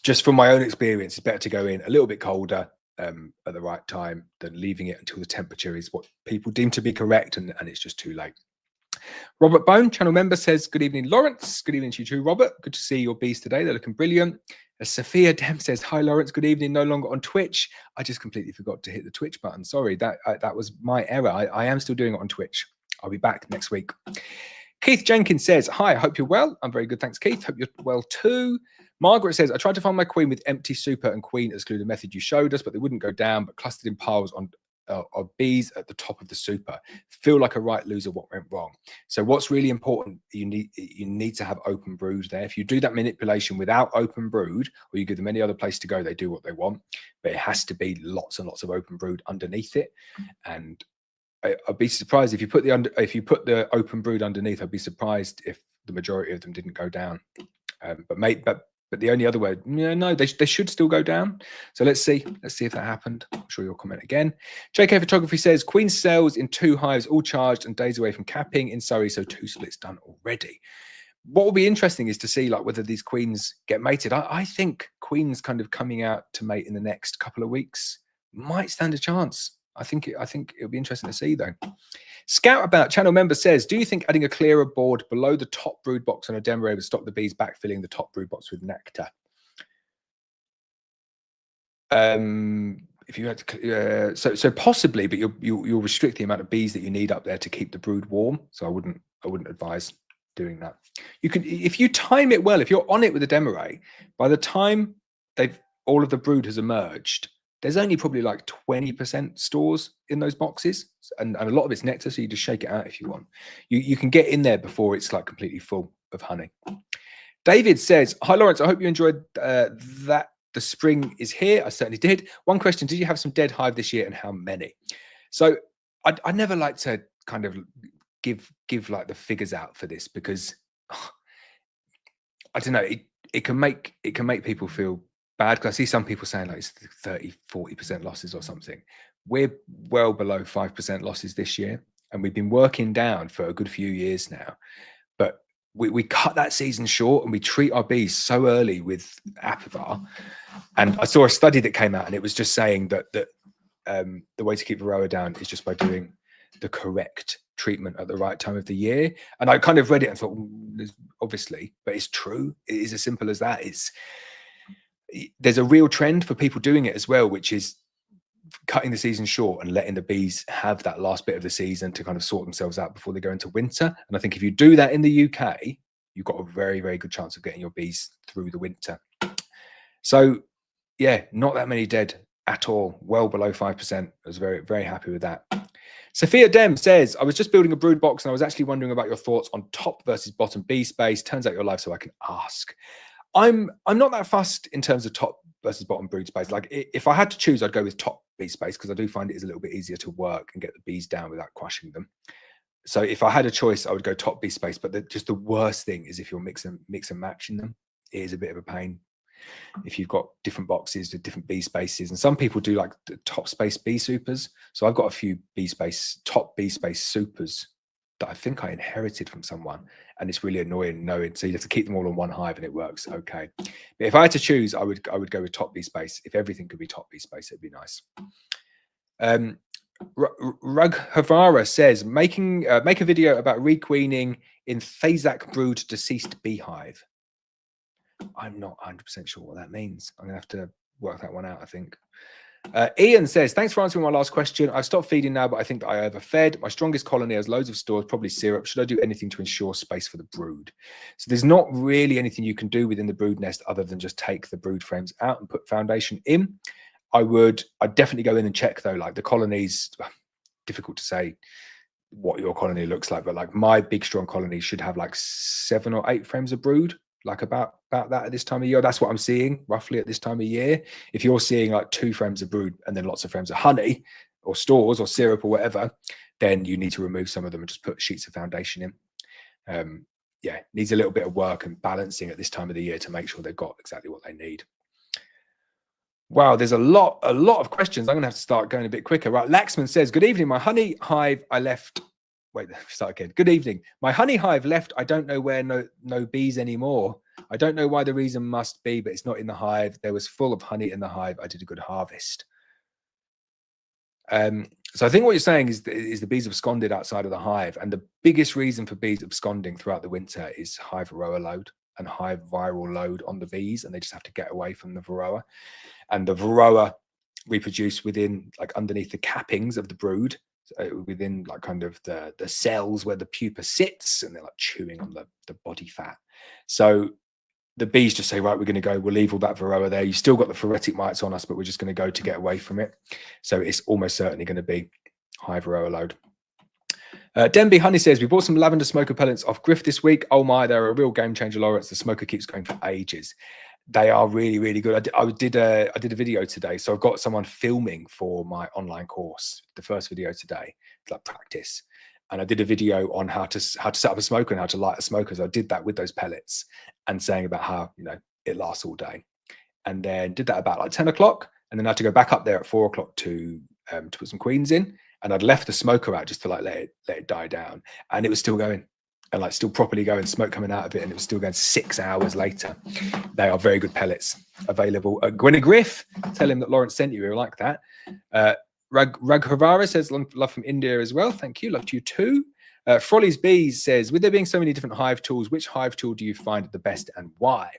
just from my own experience, it's better to go in a little bit colder at the right time than leaving it until the temperature is what people deem to be correct and it's just too late. Robert Bone, channel member, says, good evening, Laurence. Good evening to you too, Robert. Good to see your bees today. They're looking brilliant. Sophia Dem says, hi, Laurence. Good evening. No longer on Twitch. I just completely forgot to hit the Twitch button. Sorry, that was my error. I am still doing it on Twitch. I'll be back next week. Keith Jenkins says, hi, I hope you're well. I'm very good. Thanks, Keith. Hope you're well too. Margaret says, I tried to find my queen with empty super and queen excluded method you showed us, but they wouldn't go down, but clustered in piles on of bees at the top of the super. Feel like a right loser. What went wrong? So what's really important, you need to have open brood there. If you do that manipulation without open brood, or you give them any other place to go, they do what they want, but it has to be lots and lots of open brood underneath it. And I'd be surprised if you put the open brood underneath. I'd be surprised if the majority of them didn't go down. But the only other way, no, they should still go down. So let's see if that happened. I'm sure you'll comment again. JK Photography says, queen cells in 2 hives, all charged and days away from capping in Surrey, so 2 splits done already. What will be interesting is to see like whether these queens get mated. I think queens kind of coming out to mate in the next couple of weeks might stand a chance. I think it'll be interesting to see though. Scout About channel member says, do you think adding a clearer board below the top brood box on a demo would stop the bees backfilling the top brood box with nectar? If you had to, so possibly, but you'll restrict the amount of bees that you need up there to keep the brood warm. So I wouldn't advise doing that. You can, if you time it well, if you're on it with a demo ray, by the time all of the brood has emerged, there's only probably like 20% stores in those boxes, and a lot of it's nectar, so you just shake it out if you want. You can get in there before it's like completely full of honey. David says, hi, Laurence, I hope you enjoyed that. The spring is here. I certainly did. One question, did you have some dead hive this year and how many? So I never like to kind of give like the figures out for this because I don't know, it can make people feel bad, because I see some people saying like it's 30-40% losses or something. We're well below 5% losses this year, and we've been working down for a good few years now, but we cut that season short and we treat our bees so early with Apivar. And I saw a study that came out and it was just saying that the way to keep varroa down is just by doing the correct treatment at the right time of the year. And I kind of read it and thought, obviously, but it's true. It is as simple as that. There's a real trend for people doing it as well, which is cutting the season short and letting the bees have that last bit of the season to kind of sort themselves out before they go into winter. And I think if you do that in the UK, you've got a very, very good chance of getting your bees through the winter. So yeah, not that many dead at all, well below 5%. I was very, very happy with that. Sophia Dem says, I was just building a brood box and I was actually wondering about your thoughts on top versus bottom bee space. Turns out you're live, so I can ask. I'm not that fussed in terms of top versus bottom brood space. Like if I had to choose, I'd go with top bee space, because I do find it is a little bit easier to work and get the bees down without crushing them. So if I had a choice, I would go top bee space. But just the worst thing is if you're mix and matching them, it is a bit of a pain. If you've got different boxes with different bee spaces, and some people do like the top space bee supers. So I've got a few top bee space supers that I think I inherited from someone, and it's really annoying knowing. So you have to keep them all on one hive, and it works okay. But if I had to choose, I would go with top bee space. If everything could be top bee space, it'd be nice. Rug Havara says, make a video about requeening in Thazak brood deceased beehive. I'm not 100% sure what that means. I'm gonna have to work that one out, I think. Ian says, thanks for answering my last question. I've stopped feeding now, but I think that I overfed. My strongest colony has loads of stores, probably syrup. Should I do anything to ensure space for the brood? So there's not really anything you can do within the brood nest other than just take the brood frames out and put foundation in. I'd definitely go in and check though, like the colonies, difficult to say what your colony looks like, but like my big strong colony should have like 7 or 8 frames of brood, like about that at this time of year. That's what I'm seeing roughly at this time of year. If you're seeing like 2 frames of brood and then lots of frames of honey or stores or syrup or whatever, then you need to remove some of them and just put sheets of foundation in. Yeah, needs a little bit of work and balancing at this time of the year to make sure they've got exactly what they need. Wow, there's a lot of questions. I'm gonna have to start going a bit quicker. Right, Laxman says, good evening, my honey hive I left. Wait, start again. Good evening. My honey hive left. I don't know where, no bees anymore. I don't know why the reason must be, but it's not in the hive. There was full of honey in the hive. I did a good harvest. So I think what you're saying is the bees absconded outside of the hive, and the biggest reason for bees absconding throughout the winter is high varroa load and high viral load on the bees, and they just have to get away from the varroa. And the varroa reproduce within, like, underneath the cappings of the brood, within like kind of the cells where the pupa sits, and they're like chewing on the body fat. So the bees just say, right, we're going to go, we'll leave all that varroa there. You still got the phoretic mites on us, but we're just going to go to get away from it. So it's almost certainly going to be high varroa load. Denby Honey says, we bought some lavender smoker pellets off Griff this week. Oh my, they're a real game changer, Laurence. The smoker keeps going for ages. They are really, really good. I did a video today. So I've got someone filming for my online course, the first video today, like practice. And I did a video on how to set up a smoker and how to light a smoker. So I did that with those pellets and saying about how, you know, it lasts all day. And then did that about like 10 o'clock. And then I had to go back up there at 4 o'clock to put some queens in. And I'd left the smoker out just to like let it die down. And it was still going, and like still properly going, smoke coming out of it. And it was still going 6 hours later. They are very good pellets available at Gwynna Griff. Tell him that Laurence sent you. He'll like that. Raghavara says, love from India as well. Thank you. Love to you too. Frolly's Bees says, with there being so many different hive tools, which hive tool do you find the best and why?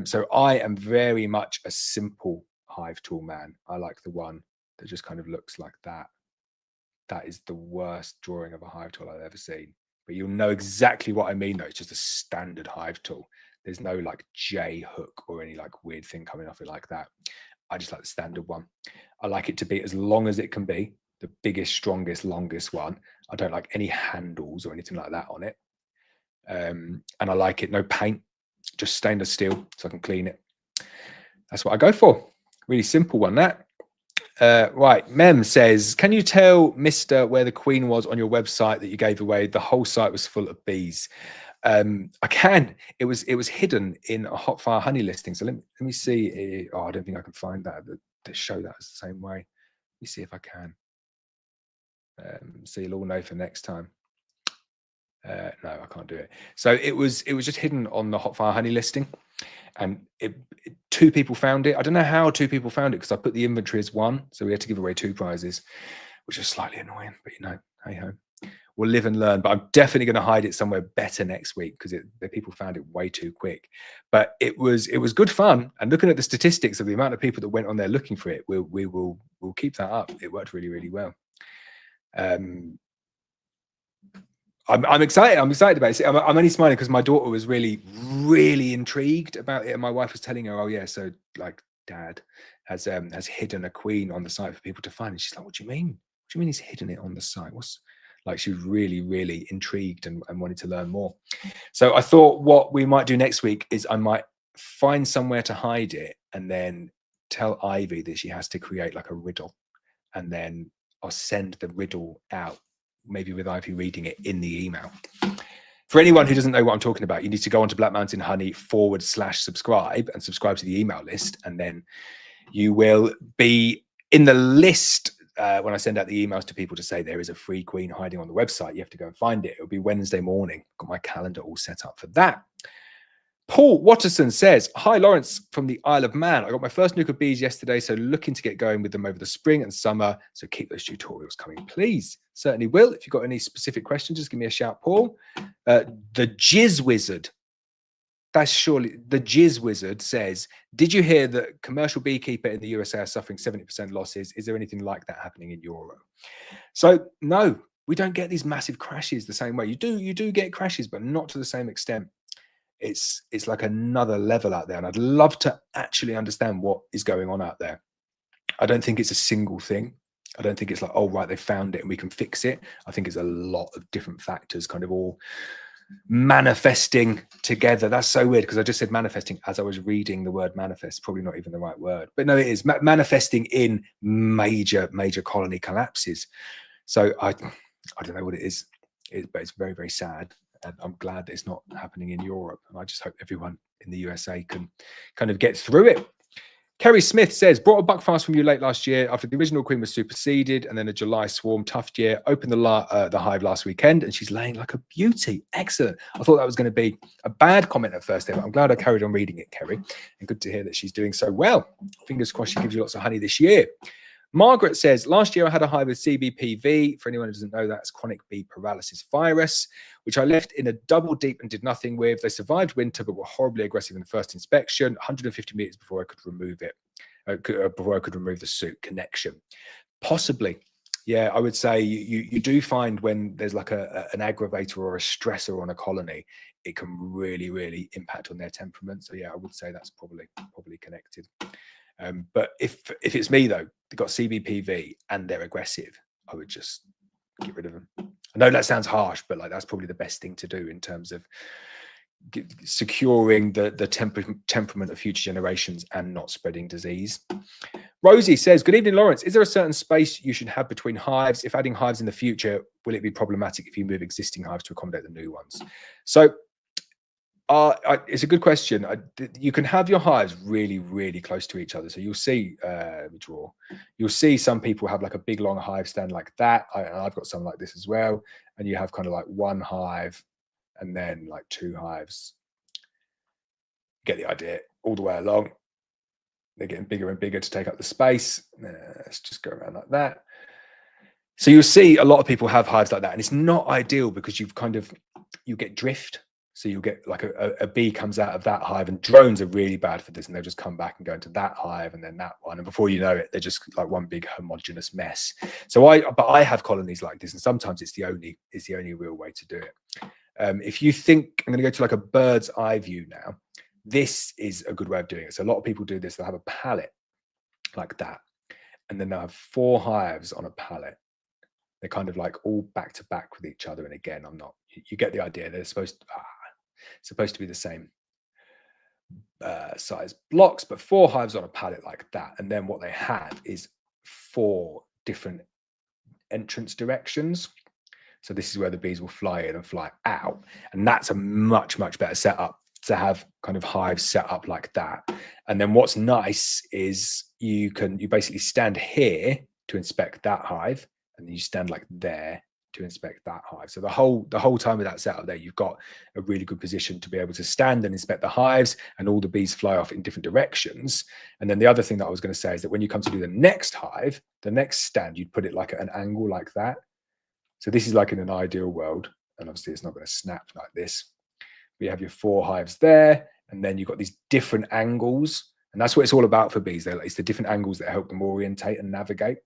So I am very much a simple hive tool man. I like the one that just kind of looks like that. That is the worst drawing of a hive tool I've ever seen. But you'll know exactly what I mean, though. It's just a standard hive tool. There's no like J hook or any like weird thing coming off it like that. I just like the standard one. I like it to be as long as it can be, the biggest, strongest, longest one. I don't like any handles or anything like that on it. And I like it, no paint, just stainless steel so I can clean it. That's what I go for. Really simple one, that. Right, Mem says, can you tell Mr. where the queen was on your website that you gave away? The whole site was full of bees. I can. It was hidden in a hot fire honey listing. So let me see. Oh, I don't think I can find that to show that as the same way. Let me see if I can. So you'll all know for next time. No, I can't do it. So it was just hidden on the hot fire honey listing, and two people found it. I don't know how two people found it because I put the inventory as one, so we had to give away 2 prizes, which is slightly annoying. But you know, hey ho, we'll live and learn. But I'm definitely going to hide it somewhere better next week because the people found it way too quick. But it was good fun, and looking at the statistics of the amount of people that went on there looking for it, we'll keep that up. It worked really, really well. I'm excited. I'm excited about it. I'm only smiling because my daughter was really, really intrigued about it, and my wife was telling her, "Oh yeah, so like Dad has hidden a queen on the site for people to find." And she's like, "What do you mean? What do you mean he's hidden it on the site?" What's like? She was really, really intrigued and wanted to learn more. So I thought what we might do next week is I might find somewhere to hide it, and then tell Ivy that she has to create like a riddle, and then I'll send the riddle out, maybe with Ivy reading it in the email. For anyone who doesn't know what I'm talking about, you need to go onto Black Mountain Honey /subscribe and subscribe to the email list. And then you will be in the list when I send out the emails to people to say there is a free queen hiding on the website. You have to go and find it. It'll be Wednesday morning. Got my calendar all set up for that. Paul Watterson says, hi, Laurence from the Isle of Man. I got my first nuke of bees yesterday, so looking to get going with them over the spring and summer. So keep those tutorials coming, please. Certainly will. If you've got any specific questions, just give me a shout, Paul. The Jizz Wizard, that's surely the Jizz Wizard says, did you hear that commercial beekeeper in the USA are suffering 70% losses? Is there anything like that happening in Europe? So no, we don't get these massive crashes the same way. You do get crashes, but not to the same extent. It's like another level out there, and I'd love to actually understand what is going on out there. I don't think it's a single thing. I don't think it's like, oh right, they found it and we can fix it. I think it's a lot of different factors kind of all manifesting together. That's so weird because I just said manifesting as I was reading the word manifest. Probably not even the right word, but no, it is manifesting in major colony collapses. So I don't know what it is, but it's very, very sad. And I'm glad that it's not happening in Europe. And I just hope everyone in the USA can kind of get through it. Kerry Smith says, brought a buckfast from you late last year after the original queen was superseded, and then a July swarm, tough year. Opened the hive last weekend, and she's laying like a beauty. Excellent. I thought that was going to be a bad comment at first there, but I'm glad I carried on reading it, Kerry. And good to hear that she's doing so well. Fingers crossed she gives you lots of honey this year. Margaret says, last year I had a hive with CBPV. For anyone who doesn't know, that's chronic bee paralysis virus, which I left in a double deep and did nothing with. They survived winter, but were horribly aggressive in the first inspection, 150 meters before I could remove it, before I could remove the suit connection. Possibly. Yeah, I would say you do find when there's like an aggravator or a stressor on a colony, it can really impact on their temperament. So yeah, I would say that's probably connected. But if it's me though, they've got CBPV and they're aggressive, I would just get rid of them. I know that sounds harsh, but like that's probably the best thing to do in terms of securing the temperament of future generations and not spreading disease. Rosie says, good evening, Laurence. Is there a certain space you should have between hives? If adding hives in the future, will it be problematic if you move existing hives to accommodate the new ones? So it's a good question. You can have your hives really close to each other. So you'll see, you'll see some people have like a big long hive stand like that. I've got some like this as well. And you have kind of like one hive and then like two hives. Get the idea all the way along. They're getting bigger and bigger to take up the space. Let's just go around like that. So you'll see a lot of people have hives like that, and it's not ideal because you get drift. So you'll get like a bee comes out of that hive, and drones are really bad for this, and they'll just come back and go into that hive and then that one, and before you know it, they're just like one big homogeneous mess. So I have colonies like this, and sometimes it's the only real way to do it. If you think, I'm going to go to like a bird's eye view now. This is a good way of doing it. So a lot of people do this. They'll have a pallet like that, and then they'll have 4 hives on a pallet. They're kind of like all back to back with each other. And again, you get the idea. They're supposed to be the same size blocks, but 4 hives on a pallet like that. And then what they have is 4 different entrance directions. So this is where the bees will fly in and fly out. And that's a much better setup to have kind of hives set up like that. And then what's nice is you basically stand here to inspect that hive, and then you stand like there to inspect that hive. So the whole time with that setup there, you've got a really good position to be able to stand and inspect the hives, and all the bees fly off in different directions. And then the other thing that I was going to say is that when you come to do the next hive, the next stand, you'd put it like at an angle like that. So this is like in an ideal world, and obviously it's not going to snap like this. You have your 4 hives there, and then you've got these different angles, and that's what it's all about for bees. It's the different angles that help them orientate and navigate.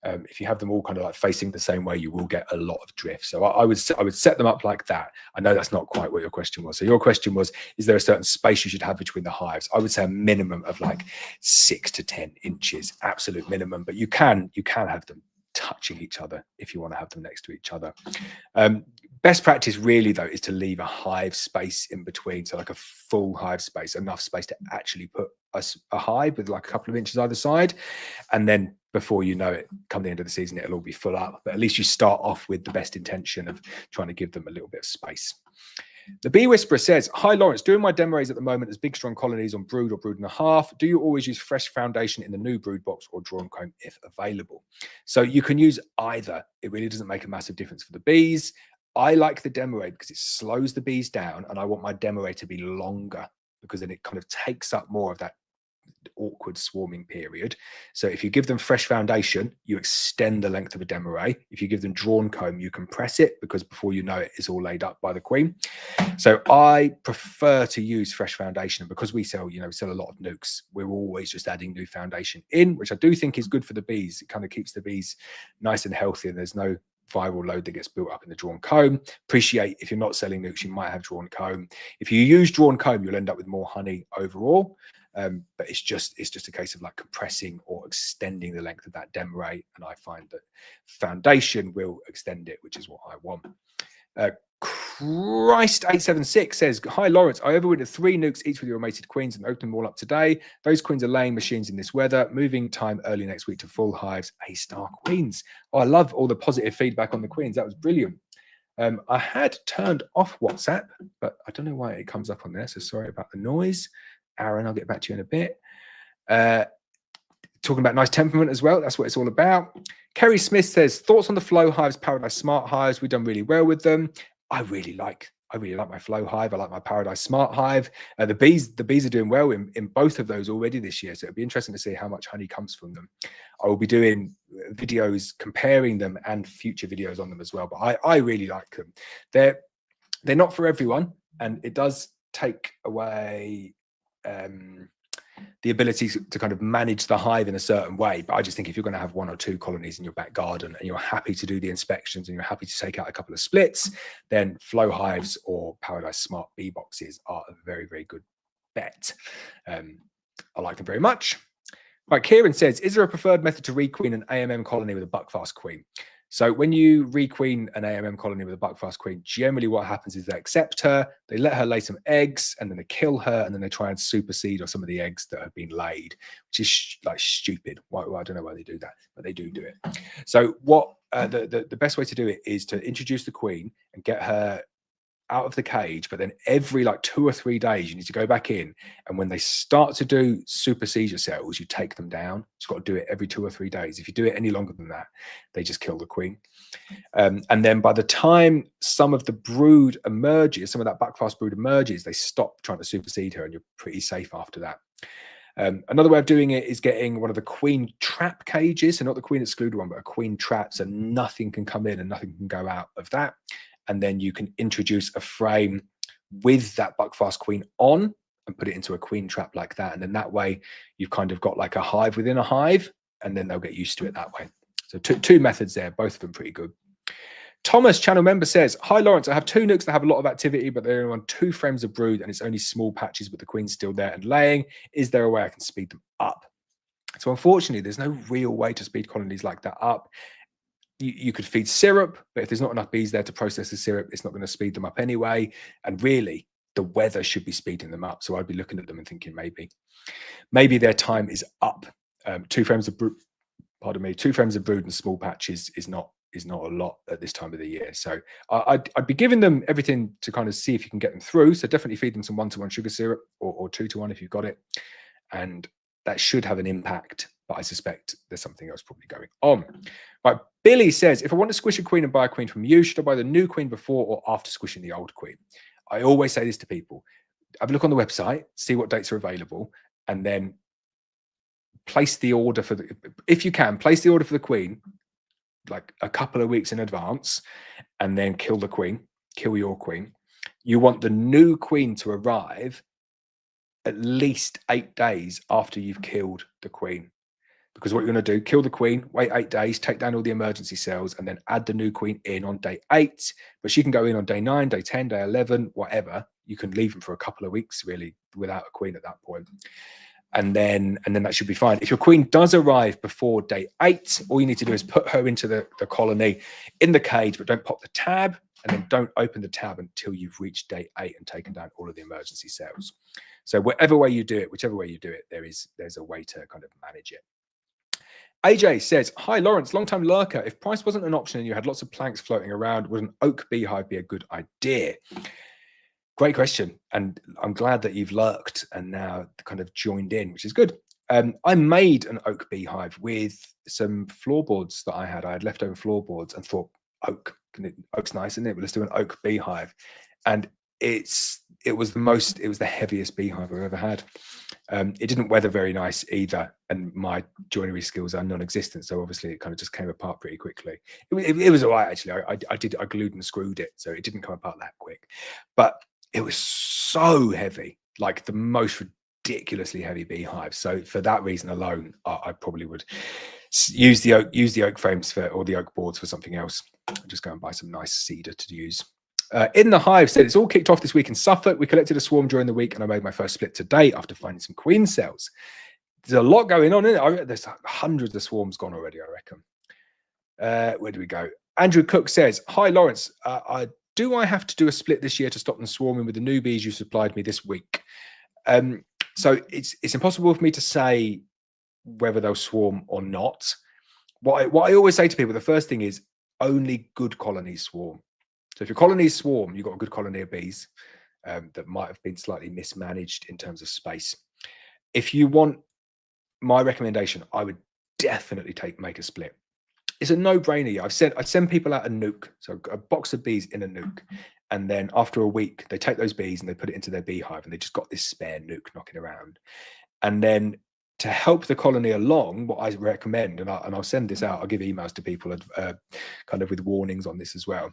If you have them all kind of like facing the same way, you will get a lot of drift. So I would set them up like that. I know that's not quite what your question was. So your question was, is there a certain space you should have between the hives? I would say a minimum of like 6 to 10 inches, absolute minimum. But you can have them touching each other if you want to have them next to each other. Best practice really though is to leave a hive space in between, so like a full hive space, enough space to actually put a hive with like a couple of inches either side, and then before you know it, come the end of the season, it'll all be full up. But at least you start off with the best intention of trying to give them a little bit of space. The Bee Whisperer says, hi Laurence, doing my demo rays at the moment as big strong colonies on brood or brood and a half. Do you always use fresh foundation in the new brood box or drawn comb if available? So you can use either. It really doesn't make a massive difference for the bees. I like the demo ray because it slows the bees down, and I want my demo ray to be longer because then it kind of takes up more of that awkward swarming period. So if you give them fresh foundation, you extend the length of a demo ray. If you give them drawn comb, you compress it because before you know it, it's all laid up by the queen. So I prefer to use fresh foundation, and because we sell a lot of nukes, we're always just adding new foundation in, which I do think is good for the bees. It kind of keeps the bees nice and healthy, and there's no viral load that gets built up in the drawn comb. Appreciate if you're not selling nukes, you might have drawn comb. If you use drawn comb, you'll end up with more honey overall. But it's just a case of like compressing or extending the length of that demo ray, and I find that foundation will extend it, which is what I want. Christ876 says, hi Laurence, I overwintered 3 nukes each with your mated queens and opened them all up today. Those queens are laying machines in this weather. Moving time early next week to full hives, A-star queens. Oh, I love all the positive feedback on the queens. That was brilliant. I had turned off WhatsApp, but I don't know why it comes up on there, so sorry about the noise. Aaron, I'll get back to you in a bit. Talking about nice temperament as well. That's what it's all about. Kerry Smith says, thoughts on the Flow Hives, Paradise Smart Hives. We've done really well with them. I really like I really like my Flow Hive. I like my Paradise Smart Hive. The bees are doing well in both of those already this year. So it'll be interesting to see how much honey comes from them. I will be doing videos comparing them and future videos on them as well. But I really like them. They're not for everyone, and it does take away the ability to kind of manage the hive in a certain way. But I just think if you're going to have 1 or 2 colonies in your back garden and you're happy to do the inspections and you're happy to take out a couple of splits, then Flow Hives or Paradise Smart Bee boxes are a very, very good bet. I like them very much. Right, Kieran says, is there a preferred method to requeen an AMM colony with a buckfast queen? So when you requeen an AMM colony with a buckfast queen, generally what happens is they accept her, they let her lay some eggs, and then they kill her, and then they try and supersede or some of the eggs that have been laid, which is like stupid. Well, I don't know why they do that, but they do it. So what the best way to do it is to introduce the queen and get her out of the cage, but then every like 2 or 3 days you need to go back in, and when they start to do super seizure cells, you take them down. You've got to do it every 2 or 3 days. If you do it any longer than that, they just kill the queen. And then by the time some of the brood emerges, some of that buckfast brood emerges, they stop trying to supersede her, and you're pretty safe after that. Another way of doing it is getting one of the queen trap cages, so not the queen excluded one, but a queen trap, so nothing can come in and nothing can go out of that. And then you can introduce a frame with that buckfast queen on and put it into a queen trap like that. And then that way you've kind of got like a hive within a hive, and then they'll get used to it that way. So two methods there, both of them pretty good. Thomas, channel member, says, hi, Laurence, I have 2 nukes that have a lot of activity, but they're on 2 frames of brood and it's only small patches with the queen still there and laying. Is there a way I can speed them up? So unfortunately, there's no real way to speed colonies like that up. You could feed syrup, but if there's not enough bees there to process the syrup, it's not going to speed them up anyway. And really, the weather should be speeding them up. So I'd be looking at them and thinking maybe their time is up. 2 frames of brood, 2 frames of brood and small patches is not a lot at this time of the year. So I'd be giving them everything to kind of see if you can get them through. So definitely feed them some 1-to-1 sugar syrup or 2-to-1 if you've got it. And that should have an impact, but I suspect there's something else probably going on. Right, Billy says, if I want to squish a queen and buy a queen from you, should I buy the new queen before or after squishing the old queen? I always say this to people. Have a look on the website, see what dates are available, and then place the order for the, if you can, place the order for the queen like a couple of weeks in advance, and then kill the queen, kill your queen. You want the new queen to arrive at least 8 days after you've killed the queen. Because what you're going to do, kill the queen, wait 8 days, take down all the emergency cells, and then add the new queen in on day 8. But she can go in on day 9, day 10, day 11, whatever. You can leave them for a couple of weeks, really, without a queen at that point. And then that should be fine. If your queen does arrive before day 8, all you need to do is put her into the colony in the cage, but don't pop the tab, and then don't open the tab until you've reached day 8 and taken down all of the emergency cells. So whichever way you do it, there's a way to kind of manage it. AJ says, hi, Laurence, long-time lurker. If price wasn't an option and you had lots of planks floating around, would an oak beehive be a good idea? Great question. And I'm glad that you've lurked and now kind of joined in, which is good. I made an oak beehive with some floorboards that I had. I had leftover floorboards and thought, oak's nice, isn't it? Well, let's do an oak beehive. And it was the heaviest beehive I've ever had. It didn't weather very nice either, and my joinery skills are non-existent, so obviously it kind of just came apart pretty quickly. It was all right, actually. I glued and screwed it, so it didn't come apart that quick, but it was so heavy, like the most ridiculously heavy beehive. So for that reason alone, I probably would use the oak frames or the oak boards for something else. I'll just go and buy some nice cedar to use. In the Hive said, it's all kicked off this week in Suffolk. We collected a swarm during the week and I made my first split today after finding some queen cells. There's a lot going on in it. There's hundreds of swarms gone already, I reckon. Where do we go? Andrew Cook says, hi, Laurence. Do I have to do a split this year to stop them swarming with the new bees you supplied me this week? So it's impossible for me to say whether they'll swarm or not. What I always say to people, the first thing is only good colonies swarm. So if your colonies swarm, you've got a good colony of bees that might have been slightly mismanaged in terms of space. If you want my recommendation, I would definitely make a split, it's a no-brainer. I send people out a nuke, so a box of bees in a nuke, and then after a week, they take those bees and they put it into their beehive, and they just got this spare nuke knocking around. And then to help the colony along, what I recommend, and I'll send this out, I'll give emails to people kind of with warnings on this as well.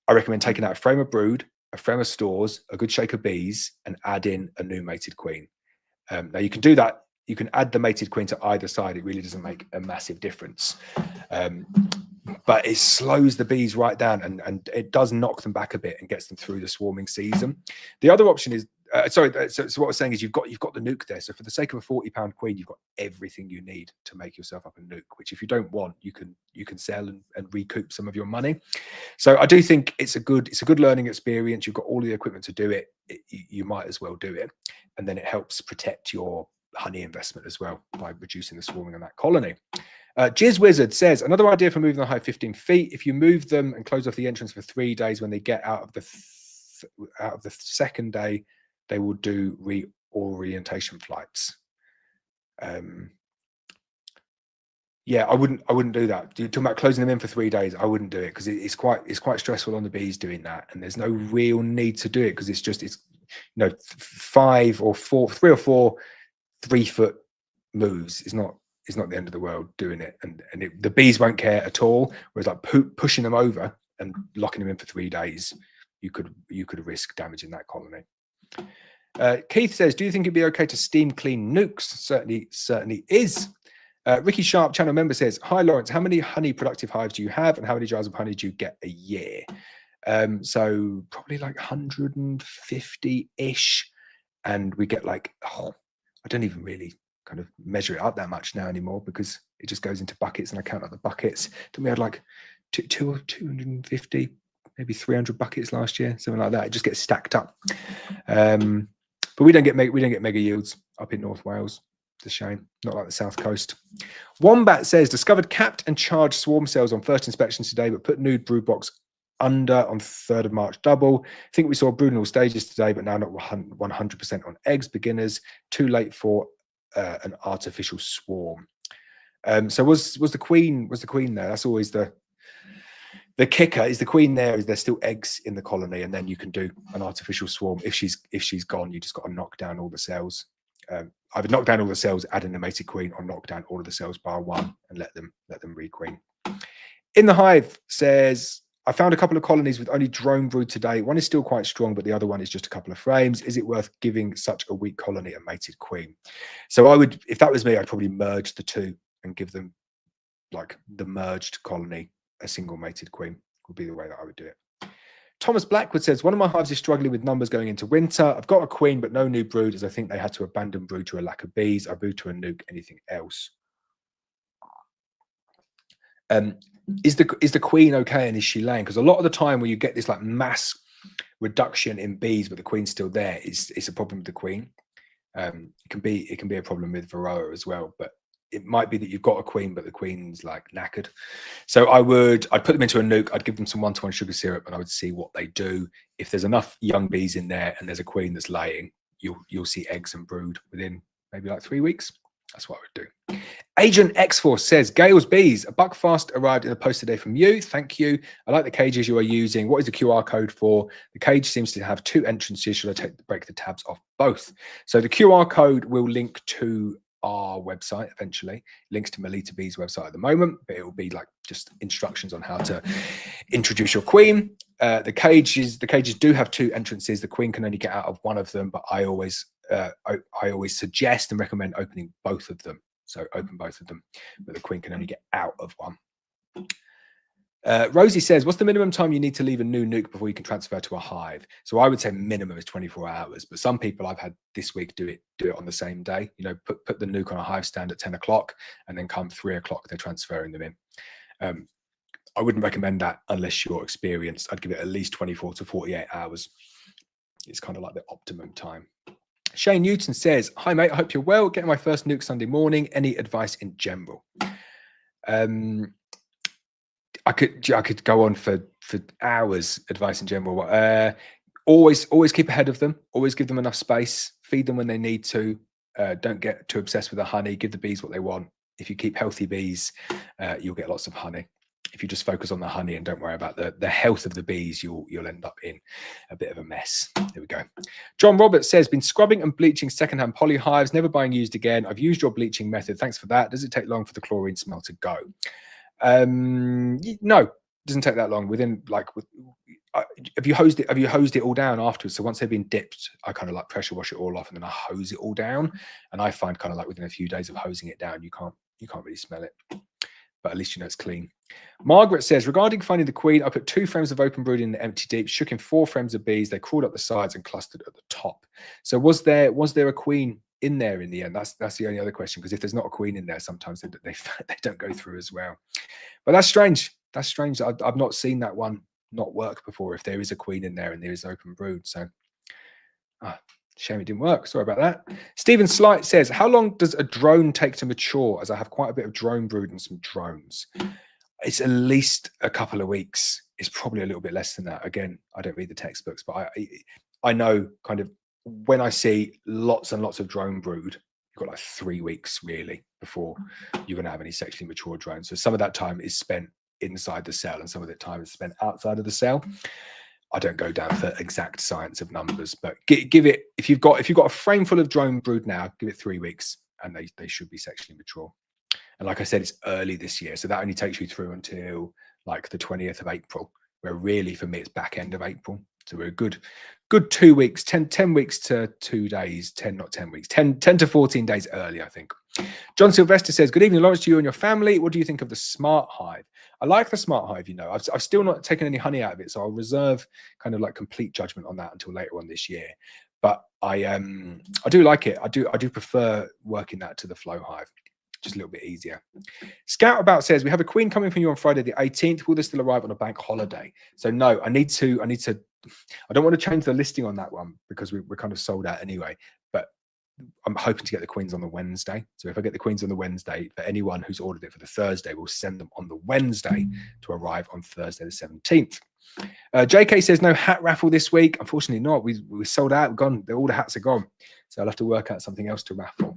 I recommend taking out a frame of brood, a frame of stores, a good shake of bees, and add in a new mated queen. Now you can do that. You can add the mated queen to either side. It really doesn't make a massive difference. But it slows the bees right down, and it does knock them back a bit and gets them through the swarming season. The other option is, so what I was saying is you've got the nuke there. So for the sake of a £40 queen, you've got everything you need to make yourself up a nuke, which if you don't want, you can sell and recoup some of your money. So I do think it's a good learning experience. You've got all the equipment to do it. You might as well do it. And then it helps protect your honey investment as well by reducing the swarming on that colony. Jizz Wizard says, another idea for moving the hive 15 feet. If you move them and close off the entrance for 3 days, when they get out of the second day, they will do reorientation flights. Yeah, I wouldn't do that. You're talking about closing them in for 3 days. I wouldn't do it because it's quite stressful on the bees doing that, and there's no real need to do it because it's 3 or 4 3-foot moves. It's not the end of the world doing it, and the bees won't care at all. Whereas like pushing them over and locking them in for 3 days, you could risk damaging that colony. Keith says, do you think it'd be okay to steam clean nukes? Certainly is. Ricky Sharp, channel member, says, hi Laurence, how many honey productive hives do you have and how many jars of honey do you get a year? So probably like 150-ish, and we get like, I don't even really kind of measure it up that much now anymore because it just goes into buckets and I count up the buckets. Then we had like 250, maybe 300 buckets last year, something like that. It just gets stacked up. But we don't get mega yields up in North Wales. It's a shame, not like the South Coast. Wombat says, discovered capped and charged swarm cells on first inspection today, but put nude brood box under on 3rd of March double. I think we saw brood in all stages today, but now not 100% on eggs. Beginners, too late for an artificial swarm. So was the queen there? That's always the kicker. Is the queen there? Is there still eggs in the colony? And then you can do an artificial swarm. If she's gone, you just got to knock down all the cells. Either knock down all the cells, add in a mated queen, or knock down all of the cells bar one and let them requeen. In the Hive says, I found a couple of colonies with only drone brood today. One is still quite strong, but the other one is just a couple of frames. Is it worth giving such a weak colony a mated queen? So I would, if that was me, I'd probably merge the two and give them like the merged colony a single mated queen would be the way that I would do it. Thomas Blackwood says, one of my hives is struggling with numbers going into winter. I've got a queen, but no new brood, as I think they had to abandon brood to a lack of bees. I brood to a nuke. Anything else? Is the queen okay, and is she laying? Because a lot of the time when you get this like mass reduction in bees, but the queen's still there, it's a problem with the queen. It can be a problem with Varroa as well, but it might be that you've got a queen, but the queen's like knackered. So I'd put them into a nuke. I'd give them some 1-to-1 sugar syrup, and I would see what they do. If there's enough young bees in there and there's a queen that's laying, you'll see eggs and brood within maybe like 3 weeks. That's what I would do. Agent X-Force says, Gale's bees, a buckfast arrived in the post today from you. Thank you. I like the cages you are using. What is the QR code for? The cage seems to have 2 entrances. Should I break the tabs off both? So the QR code will link to our website eventually. Links to Melita Bee's website at the moment, but it will be like just instructions on how to introduce your queen. The cages do have 2 entrances. The queen can only get out of one of them, but I always suggest and recommend opening both of them. So open both of them, but the queen can only get out of one. Rosie says, what's the minimum time you need to leave a new nuke before you can transfer to a hive? So I would say minimum is 24 hours, but some people I've had this week do it on the same day. You know, put the nuke on a hive stand at 10 o'clock and then come 3 o'clock, they're transferring them in. I wouldn't recommend that unless you're experienced. I'd give it at least 24 to 48 hours. It's kind of like the optimum time. Shane Newton says, hi mate, I hope you're well. Getting my first nuke Sunday morning. Any advice in general? I could go on for hours. Advice in general. Always keep ahead of them. Always give them enough space. Feed them when they need to. Don't get too obsessed with the honey. Give the bees what they want. If you keep healthy bees, you'll get lots of honey. if you just focus on the honey and don't worry about the health of the bees, you'll end up in a bit of a mess. There we go. John Roberts says, been scrubbing and bleaching secondhand poly hives, never buying used again. I've used your bleaching method. Thanks for that. Does it take long for the chlorine smell to go? No, it doesn't take that long. Within have you hosed it all down afterwards? So once they've been dipped, I kind of like pressure wash it all off and then I hose it all down. And I find kind of like within a few days of hosing it down, you can't really smell it. But at least you know it's clean. Margaret says, regarding finding the queen, I put 2 frames of open brood in the empty deep, shook in 4 frames of bees. They crawled up the sides and clustered at the top. So was there a queen in there in the end? That's the only other question, because if there's not a queen in there, sometimes they don't go through as well. But that's strange. That's strange. I've not seen that one not work before if there is a queen in there and there is open brood. So shame it didn't work. Sorry about that. Stephen Slight says, how long does a drone take to mature? As I have quite a bit of drone brood and some drones. It's at least a couple of weeks. It's probably a little bit less than that. Again, I don't read the textbooks, but I know kind of when I see lots and lots of drone brood, you've got like 3 weeks really before you're going to have any sexually mature drones. So some of that time is spent inside the cell and some of the time is spent outside of the cell. I don't go down for exact science of numbers, but give it, if you've got a frame full of drone brood now, give it 3 weeks and they should be sexually mature. And like I said, it's early this year, so that only takes you through until like the 20th of April, where really for me it's back end of April. So we're a good 2 weeks, 10 weeks to 2 days, 10 to 14 days early, I think. John Sylvester says, good evening, Laurence, to you and your family. What do you think of the smart hive? I like the smart hive, you know. I've still not taken any honey out of it, so I'll reserve kind of like complete judgment on that until later on this year. But I do like it. I do prefer working that to the flow hive. Just a little bit easier. Scout About says, we have a queen coming from you on Friday the 18th. Will this still arrive on a bank holiday? So no, I don't want to change the listing on that one because we're kind of sold out anyway, but I'm hoping to get the queens on the Wednesday. So if I get the queens on the Wednesday, for anyone who's ordered it for the Thursday, we'll send them on the Wednesday to arrive on Thursday the 17th. JK says, no hat raffle this week. Unfortunately not. We sold out, gone. All the hats are gone. So I'll have to work out something else to raffle.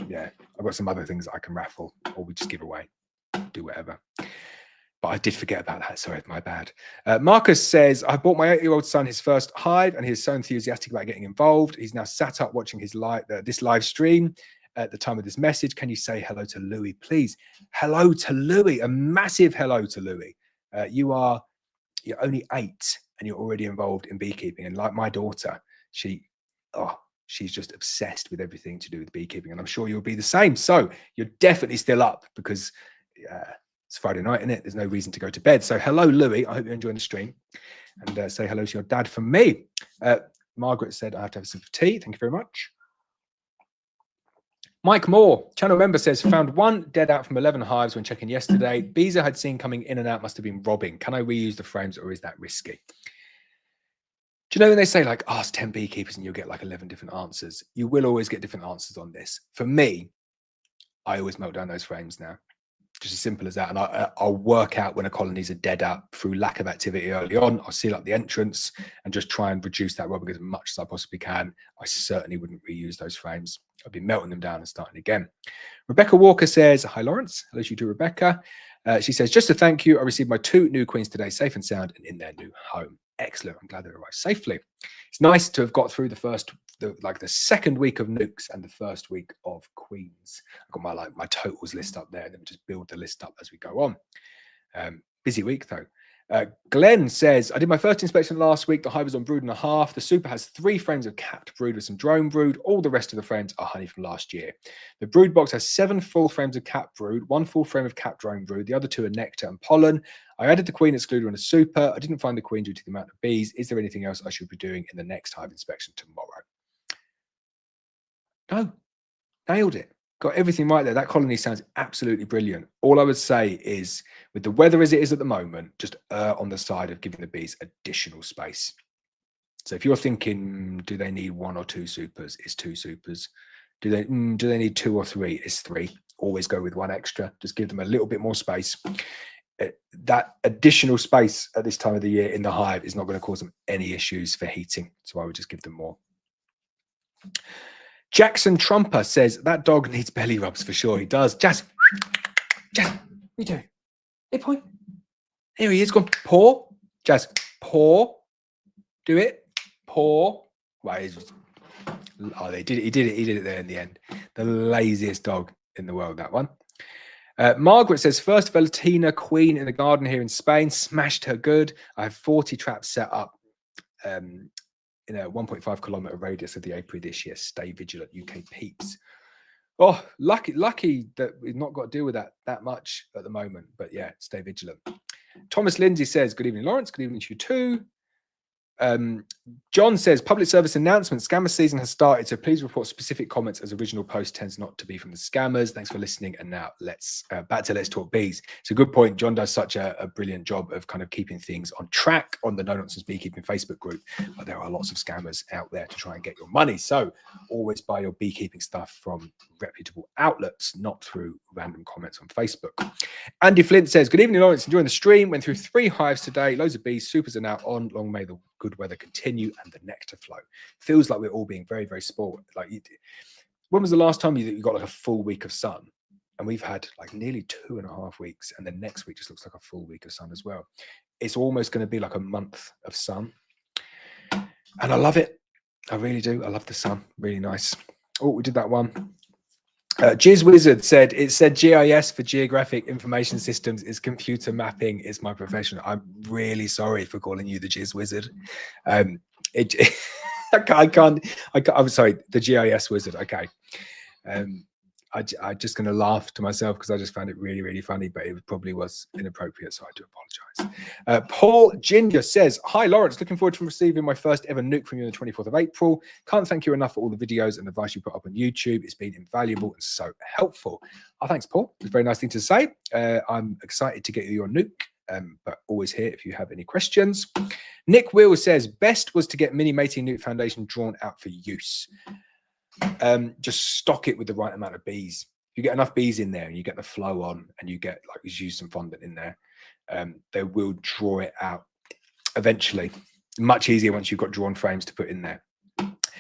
Yeah, I've got some other things I can raffle or we just give away, do whatever. But I did forget about that. Sorry, my bad. Marcus says, I bought my 8-year-old son his first hive and he's so enthusiastic about getting involved. He's now sat up watching his this live stream at the time of this message. Can you say hello to Louis, please? Hello to Louis, a massive hello to Louis. You're only 8 and you're already involved in beekeeping. And like my daughter, she's just obsessed with everything to do with beekeeping. And I'm sure you'll be the same. So you're definitely still up because it's Friday night, isn't it? There's no reason to go to bed. So hello, Louis. I hope you're enjoying the stream. And say hello to your dad from me. Margaret said, I have to have some tea. Thank you very much. Mike Moore, channel member, says, found 1 dead out from 11 hives when checking yesterday. Bees I had seen coming in and out must have been robbing. Can I reuse the frames or is that risky? Do you know when they say like ask 10 beekeepers and you'll get like 11 different answers? You will always get different answers on this. For me, I always melt down those frames now. Just as simple as that. And I'll work out when a colony's a dead out through lack of activity early on. I'll seal up the entrance and just try and reduce that robbing as much as I possibly can. I certainly wouldn't reuse those frames. I'd be melting them down and starting again. Rebecca Walker says, hi, Laurence. Hello to you too, Rebecca. She says, just to thank you, I received my 2 new queens today, safe and sound and in their new home. Excellent. I'm glad they arrived safely. It's nice to have got through the second week of nukes and the first week of queens. I've got my totals list up there, and then we just build the list up as we go on. Busy week though. Glenn says, I did my first inspection last week. The hive was on brood and a half. The super has 3 frames of capped brood with some drone brood. All the rest of the frames are honey from last year. The brood box has 7 full frames of capped brood, 1 full frame of capped drone brood. The other 2 are nectar and pollen. I added the queen excluder and a super. I didn't find the queen due to the amount of bees. Is there anything else I should be doing in the next hive inspection tomorrow? No, nailed it. Got everything right there. That colony sounds absolutely brilliant. All I would say is, with the weather as it is at the moment, just on the side of giving the bees additional space. So if you're thinking, do they need 1 or 2 supers? It's 2 supers. Do they need 2 or 3? It's 3. Always go with 1 extra. Just give them a little bit more space. That additional space at this time of the year in the hive is not going to cause them any issues for heating. So I would just give them more. Jackson Trumper says, that dog needs belly rubs for sure. He does. Jazz, what are you doing? Hey, point. Here he is. Gone. Pour. Jazz. Pour. Do it. Pour. Right. Oh, they did it. He did it. He did it there in the end. The laziest dog in the world, that one. Margaret says, first Velutina queen in the garden here in Spain. Smashed her good. I have 40 traps set up in a 1.5 kilometer radius of the apiary this year. Stay vigilant, UK peeps. Oh, lucky that we've not got to deal with that much at the moment. But yeah, stay vigilant. Thomas Lindsay says, good evening, Laurence. Good evening to you too. John says, public service announcement, scammer season has started, so please report specific comments as original post tends not to be from the scammers. Thanks for listening. And now let's back to Let's Talk Bees. It's a good point. John does such a brilliant job of kind of keeping things on track on the No Nonsense Beekeeping Facebook group, but there are lots of scammers out there to try and get your money. So always buy your beekeeping stuff from reputable outlets, not through random comments on Facebook. Andy Flint says, good evening, Laurence. Enjoying the stream. Went through 3 hives today. Loads of bees. Supers are now on. Long may the good weather continue and the nectar flow. Feels like we're all being very, very spoiled. Like, when was the last time you got like a full week of sun? And we've had like nearly 2.5 weeks, and the next week just looks like a full week of sun as well. It's almost going to be like a month of sun, and I love it. I really do. I love the sun. Really nice. Oh, we did that one. Jizz Wizard said, it said GIS for Geographic Information Systems is computer mapping is my profession. I'm really sorry for calling you the Jizz Wizard. I'm sorry, the GIS Wizard. Okay. I'm just going to laugh to myself because I just found it really, really funny, but it probably was inappropriate, so I do apologize. Paul Ginger says, hi, Laurence. Looking forward to receiving my first ever nuke from you on the 24th of April. Can't thank you enough for all the videos and advice you put up on YouTube. It's been invaluable and so helpful. Oh, thanks, Paul. It's a very nice thing to say. I'm excited to get you your nuke, but always here if you have any questions. Nick Will says, best was to get mini mating nuke foundation drawn out for use. Just stock it with the right amount of bees. If you get enough bees in there and you get the flow on and you get, like, you use some fondant in there, they will draw it out eventually. Much easier once you've got drawn frames to put in there.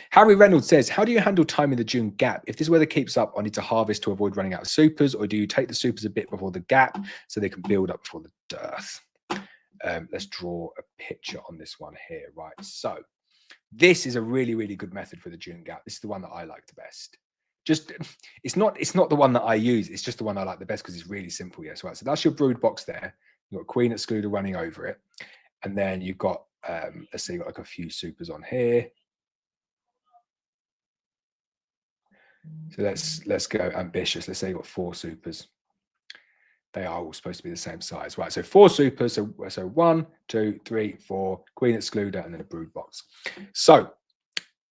Harry Reynolds says, how do you handle timing the June gap? If this weather keeps up, I need to harvest to avoid running out of supers, or do you take the supers a bit before the gap so they can build up before the dearth? Let's draw a picture on this one here. Right, so this is a really, really good method for the June gap. This is the one that I like the best. Just, it's not the one that I use. It's just the one I like the best because it's really simple. Yes, right. So that's your brood box there. You've got queen excluder running over it, and then you've got let's say you've got like a few supers on here. So let's go ambitious. Let's say you've got 4 supers. They are all supposed to be the same size, right? So 4 supers. So 1, 2, 3, 4, queen excluder, and then a brood box. So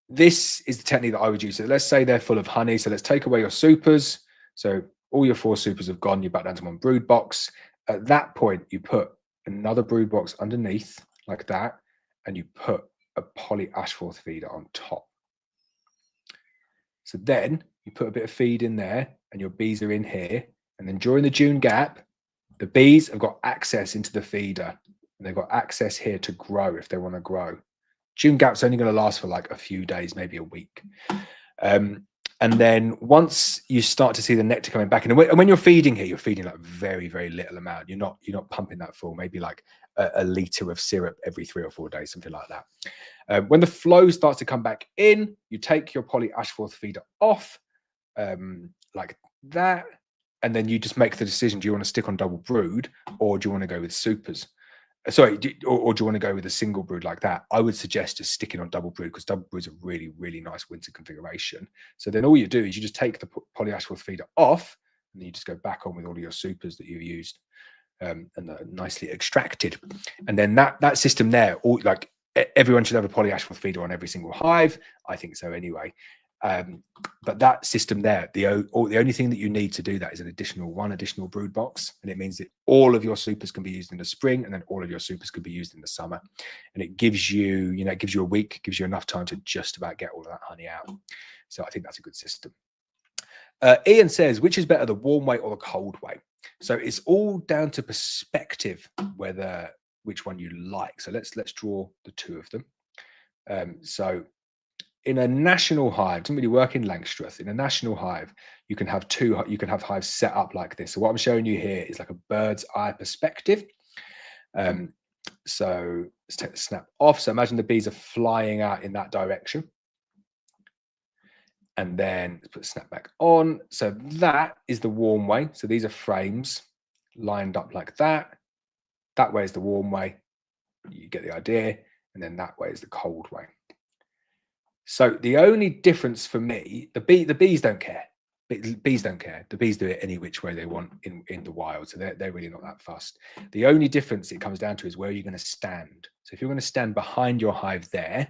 this is the technique that I would use. So let's say they're full of honey. So let's take away your supers. So all your 4 supers have gone. You're back down to 1 brood box. At that point, you put another brood box underneath like that, and you put a poly Ashforth feeder on top. So then you put a bit of feed in there, and your bees are in here. And then during the June gap, the bees have got access into the feeder, and they've got access here to grow if they want to grow. June gap's only going to last for like a few days, maybe a week. And then once you start to see the nectar coming back, and when you're feeding here, you're feeding like very, very little amount. You're not pumping that full, maybe like a litre of syrup every 3 or 4 days, something like that. When the flow starts to come back in, you take your poly Ashforth feeder off like that. And then you just make the decision, do you want to stick on double brood or do you want to go with supers? Sorry, or do you want to go with a single brood like that? I would suggest just sticking on double brood because double brood is a really, really nice winter configuration. So then all you do is you just take the poly Ashforth feeder off and then you just go back on with all of your supers that you've used and nicely extracted. And then that system there, like everyone should have a poly Ashforth feeder on every single hive. I think so anyway. But that system there, the only thing that you need to do that is one additional brood box, and it means that all of your supers can be used in the spring, and then all of your supers can be used in the summer. And it gives you, it gives you a week, gives you enough time to just about get all of that honey out. So I think that's a good system. Ian says, which is better, the warm way or the cold way? So it's all down to perspective which one you like. So let's draw the 2 of them. So in a national hive, doesn't really work in Langstroth. In a national hive, you can have hives set up like this. So what I'm showing you here is like a bird's eye perspective. So let's take the snap off. So imagine the bees are flying out in that direction. And then let's put the snap back on. So that is the warm way. So these are frames lined up like that. That way is the warm way. You get the idea. And then that way is the cold way. So the only difference for me, the bees don't care. Bees don't care. The bees do it any which way they want in the wild. So they're really not that fussed. The only difference it comes down to is where you're going to stand. So if you're going to stand behind your hive there,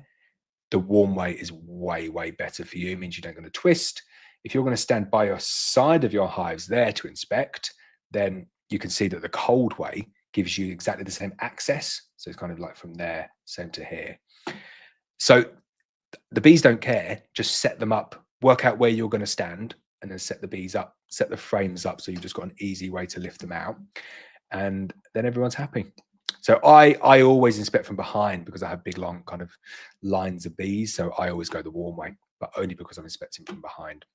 the warm way is way, way better for you. It means you don't going to twist. If you're going to stand by your side of your hives there to inspect, then you can see that the cold way gives you exactly the same access. So it's kind of like from there, same to here. So the bees don't care. Just set them up, work out where you're going to stand, and then set the bees up, set the frames up. So you've just got an easy way to lift them out. And then everyone's happy. So I always inspect from behind because I have big, long kind of lines of bees. So I always go the warm way, but only because I'm inspecting from behind.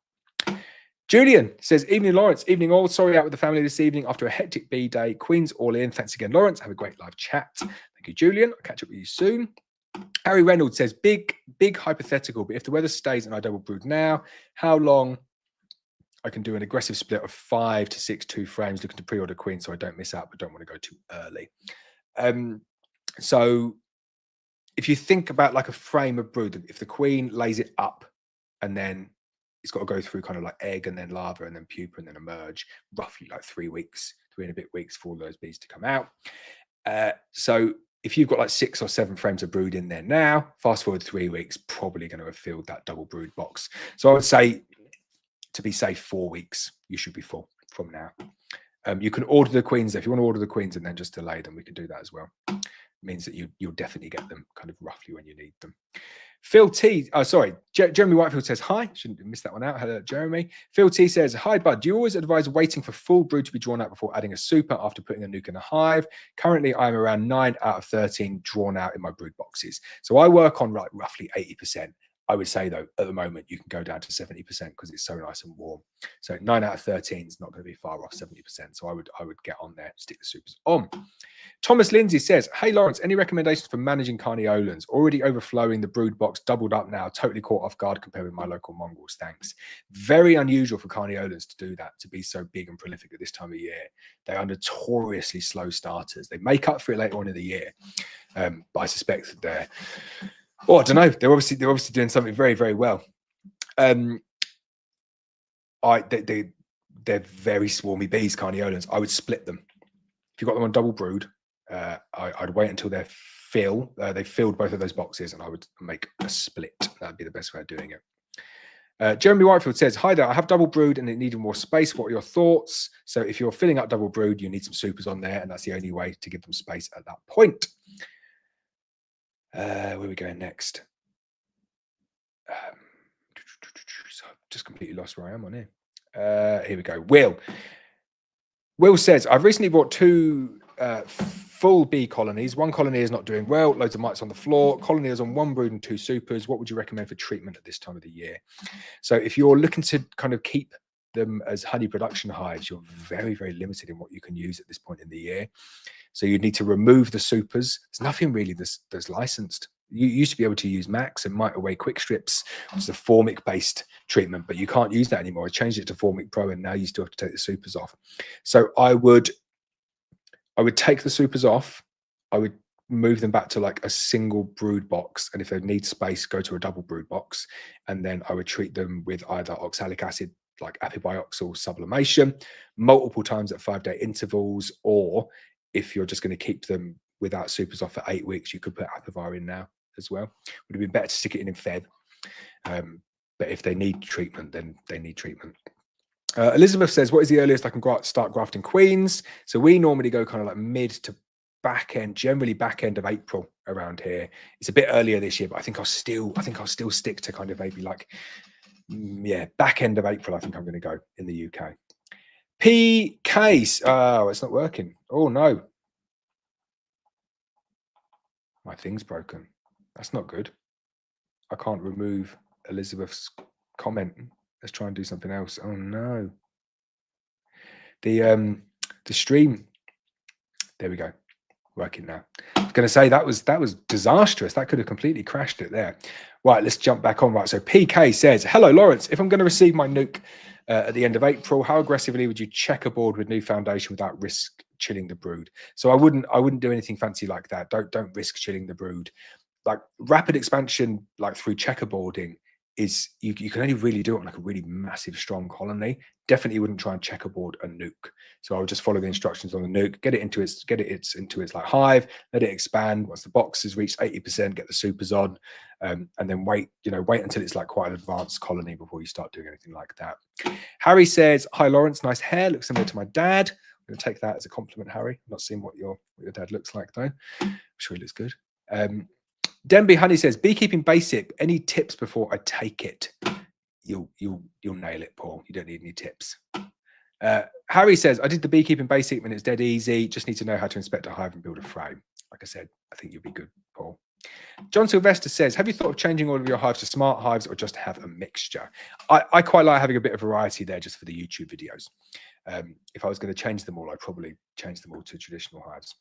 Julian says, evening, Laurence. Evening all. Sorry, out with the family this evening after a hectic bee day. Queen's all in. Thanks again, Laurence. Have a great live chat. Thank you, Julian. I'll catch up with you soon. Harry Reynolds says, big hypothetical, but if the weather stays and I double brood now, how long I can do an aggressive split of 5 to 6 2 frames, looking to pre-order queen so I don't miss out, but don't want to go too early. So if you think about like a frame of brood, if the queen lays it up and then it's got to go through kind of like egg and then larva and then pupa and then emerge, roughly like 3 weeks, 3 and a bit weeks for all those bees to come out. So if you've got like 6 or 7 frames of brood in there now, fast forward 3 weeks, probably going to have filled that double brood box. So I would say, to be safe, 4 weeks, you should be full from now. You can order the queens. If you want to order the queens and then just delay them, we can do that as well. It means that you'll definitely get them kind of roughly when you need them. Phil T, Jeremy Whitefield says, hi. Shouldn't have missed that one out. Hello, Jeremy. Phil T says, hi, bud. Do you always advise waiting for full brood to be drawn out before adding a super after putting a nuke in a hive? Currently, I'm around 9 out of 13 drawn out in my brood boxes. So I work on like roughly 80%. I would say, though, at the moment, you can go down to 70% because it's so nice and warm. So 9 out of 13 is not going to be far off 70%. So I would get on there, stick the supers on. Thomas Lindsay says, hey, Laurence, any recommendations for managing carniolans? Already overflowing, the brood box doubled up now, totally caught off guard compared with my local mongrels. Thanks. Very unusual for carniolans to do that, to be so big and prolific at this time of year. They are notoriously slow starters. They make up for it later on in the year. But I suspect that they're... Oh, I don't know. They're obviously doing something very, very well. They're very swarmy bees, carniolans. I would split them. If you've got them on double brood, I'd wait until they've filled both of those boxes, and I would make a split. That'd be the best way of doing it. Jeremy Whitefield says, hi there, I have double brood and it needed more space. What are your thoughts? So if you're filling up double brood, you need some supers on there, and that's the only way to give them space at that point. Where are we going next? So I've just completely lost where I am on here. Here we go. Will says, I've recently bought 2 full bee colonies. One colony is not doing well. Loads of mites on the floor. Colony is on 1 brood and 2 supers. What would you recommend for treatment at this time of the year? So if you're looking to kind of keep them as honey production hives, you're very, very limited in what you can use at this point in the year. So you'd need to remove the supers. There's nothing really that's licensed. You used to be able to use Max and Mite Away quick strips, which is a formic based treatment, but you can't use that anymore. I changed it to Formic Pro, and now you still have to take the supers off. So I would take the supers off. I would move them back to like a single brood box, and if they need space, go to a double brood box, and then I would treat them with either oxalic acid, like apibioxal sublimation, multiple times at 5-day intervals, or if you're just going to keep them without supers off for 8 weeks, you could put Apivar in now as well. Would have been better to stick it in Feb. But if they need treatment, then they need treatment. Elizabeth says, what is the earliest I can start grafting queens? So we normally go kind of like mid to back end, generally back end of April around here. It's a bit earlier this year, but I think I'll still stick to kind of maybe like, back end of April. I think I'm going to go in the UK. P case. Oh, it's not working. Oh no. My thing's broken. That's not good. I can't remove Elizabeth's comment. Let's try and do something else. Oh no. The stream. There we go. Working now. I was going to say that was disastrous. That could have completely crashed it there. Right, let's jump back on. Right, so PK says, hello, Laurence. If I'm going to receive my nuke at the end of April, how aggressively would you checkerboard with new foundation without risk chilling the brood? So I wouldn't do anything fancy like that. Don't risk chilling the brood. Like rapid expansion, like through checkerboarding, is you can only really do it on like a really massive, strong colony. Definitely wouldn't try and checkerboard a nuke. So I would just follow the instructions on the nuke, get it into its like hive, let it expand. Once the box has reached 80%, get the supers on, and then wait until it's like quite an advanced colony before you start doing anything like that. Harry says, "Hi Laurence, nice hair. Looks similar to my dad." I'm going to take that as a compliment, Harry. I'm not seeing what your dad looks like though. I'm sure he looks good. Denby Honey says, beekeeping basic. Any tips before I take it? You'll nail it, Paul. You don't need any tips. Harry says, I did the beekeeping basic when it's dead easy. Just need to know how to inspect a hive and build a frame. Like I said, I think you'll be good, Paul. John Sylvester says, have you thought of changing all of your hives to smart hives or just have a mixture? I quite like having a bit of variety there just for the YouTube videos. If I was going to change them all, I'd probably change them all to traditional hives.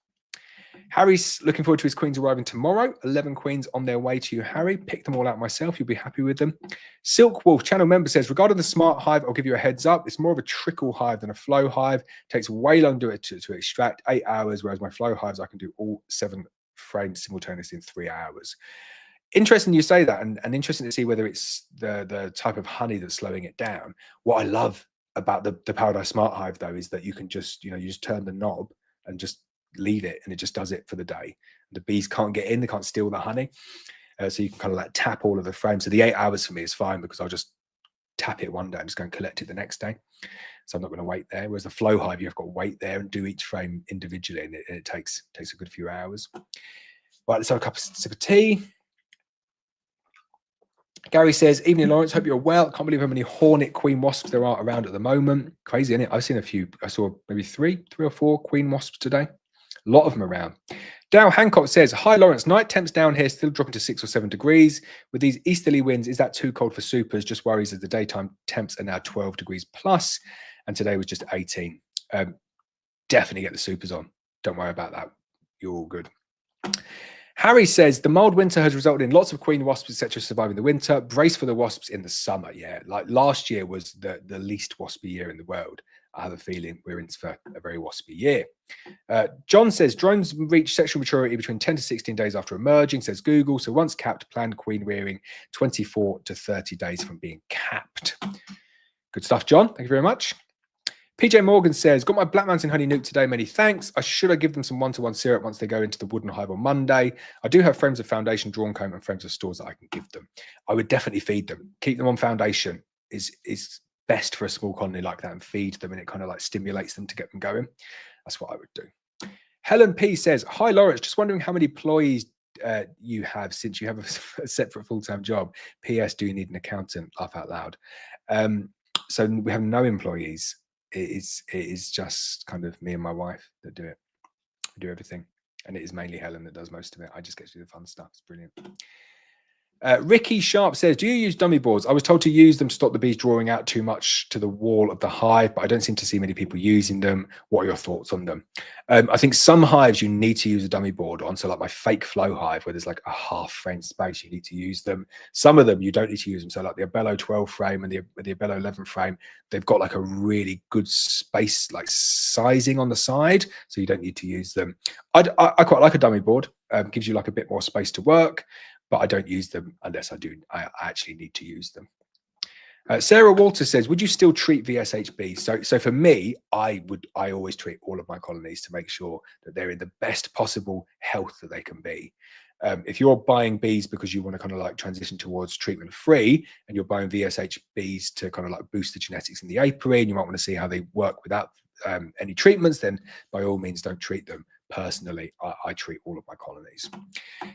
Harry's looking forward to his queens arriving tomorrow. 11 queens on their way to you, Harry. Pick them all out myself. You'll be happy with them. Silk Wolf channel member says, regarding the smart hive, I'll give you a heads up. It's more of a trickle hive than a flow hive. It takes way longer to extract, 8 hours, whereas my flow hives, I can do all 7 frames simultaneously in 3 hours. Interesting you say that, and interesting to see whether it's the type of honey that's slowing it down. What I love about the Paradise Smart Hive, though, is that you can just, you just turn the knob and just leave it, and it just does it for the day. The bees can't get in, they can't steal the honey, so you can kind of like tap all of the frames. So the 8 hours for me is fine because I'll just tap it one day and just go and collect it the next day, so I'm not going to wait there. Whereas the flow hive, you've got to wait there and do each frame individually, and it takes a good few hours. Right, let's have a sip of tea. Gary says, evening Laurence, hope you're well. Can't believe how many hornet queen wasps there are around at the moment. Crazy, isn't it? I've seen a few. I saw maybe three or four queen wasps today. A lot of them around. Dow Hancock says, hi Laurence, night temps down here still dropping to 6 or 7 degrees. With these easterly winds, is that too cold for supers? Just worries that the daytime temps are now 12 degrees plus, and today was just 18. Definitely get the supers on. Don't worry about that. You're all good. Harry says, the mild winter has resulted in lots of queen wasps, etc., surviving the winter. Brace for the wasps in the summer. Yeah, like last year was the least waspy year in the world. I have a feeling we're in for a very waspy year. John says, drones reach sexual maturity between 10 to 16 days after emerging, says Google. So once capped, planned queen rearing 24 to 30 days from being capped. Good stuff, John. Thank you very much. PJ Morgan says, got my Black Mountain Honey nuke today. Many thanks. Should I give them some one-to-one syrup once they go into the wooden hive on Monday? I do have frames of foundation, drawn comb, and frames of stores that I can give them. I would definitely feed them. Keep them on foundation is best for a small colony like that, and feed them, and it kind of like stimulates them to get them going. That's what I would do. Helen P says, hi Laurence, just wondering how many employees you have since you have a separate full-time job. PS, do you need an accountant? Laugh out loud. So we have no employees. It is just kind of me and my wife that do it. We do everything, and it is mainly Helen that does most of it. I just get to do the fun stuff. It's brilliant. Ricky Sharp says, do you use dummy boards? I was told to use them to stop the bees drawing out too much to the wall of the hive, but I don't seem to see many people using them. What are your thoughts on them? I think some hives you need to use a dummy board on. So like my fake flow hive, where there's like a half frame space, you need to use them. Some of them you don't need to use them. So like the Abello 12 frame and the Abello 11 frame, they've got like a really good space, like sizing on the side. So you don't need to use them. I quite like a dummy board. Gives you like a bit more space to work, but I don't use them unless I actually need to use them. Sarah Walter says, would you still treat VSHB? So for me, I always treat all of my colonies to make sure that they're in the best possible health that they can be. If you're buying bees because you want to kind of like transition towards treatment free, and you're buying VSHBs to kind of like boost the genetics in the apiary, and you might want to see how they work without any treatments, then by all means don't treat them. personally, I treat all of my colonies.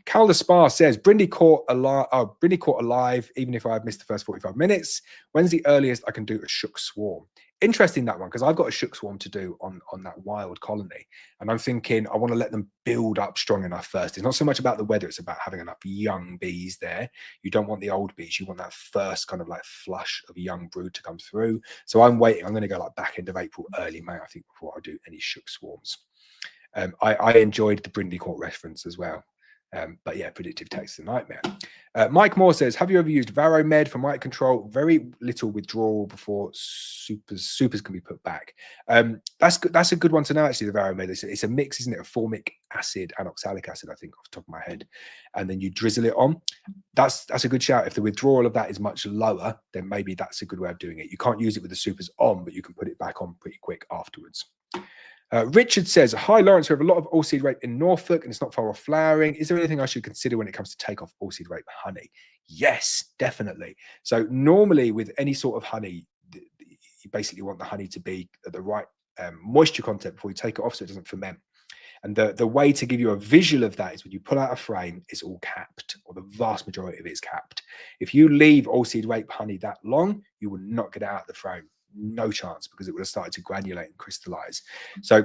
Cal the Spa says, Brindy caught alive, even if I've missed the first 45 minutes. When's the earliest I can do a shook swarm? Interesting, that one, because I've got a shook swarm to do on that wild colony. And I'm thinking I want to let them build up strong enough first. It's not so much about the weather, it's about having enough young bees there. You don't want the old bees. You want that first kind of like flush of young brood to come through. So I'm waiting. I'm going to go like back end of April, early May, I think, before I do any shook swarms. I enjoyed the Brindley Court reference as well. But yeah, predictive text is a nightmare. Mike Moore says, have you ever used Varomed for mite control? Very little withdrawal before supers can be put back. That's a good one to know, actually, the Varomed. It's a mix, isn't it, of formic acid and oxalic acid, I think, off the top of my head. And then you drizzle it on. That's a good shout. If the withdrawal of that is much lower, then maybe that's a good way of doing it. You can't use it with the supers on, but you can put it back on pretty quick afterwards. Richard says, hi, Laurence, we have a lot of oilseed rape in Norfolk and it's not far off flowering. Is there anything I should consider when it comes to take off oilseed rape honey? Yes, definitely. So normally with any sort of honey, you basically want the honey to be at the right moisture content before you take it off so it doesn't ferment. And the way to give you a visual of that is when you pull out a frame, it's all capped, or the vast majority of it is capped. If you leave oilseed rape honey that long, you will not get out of the frame. No chance, because it would have started to granulate and crystallize. So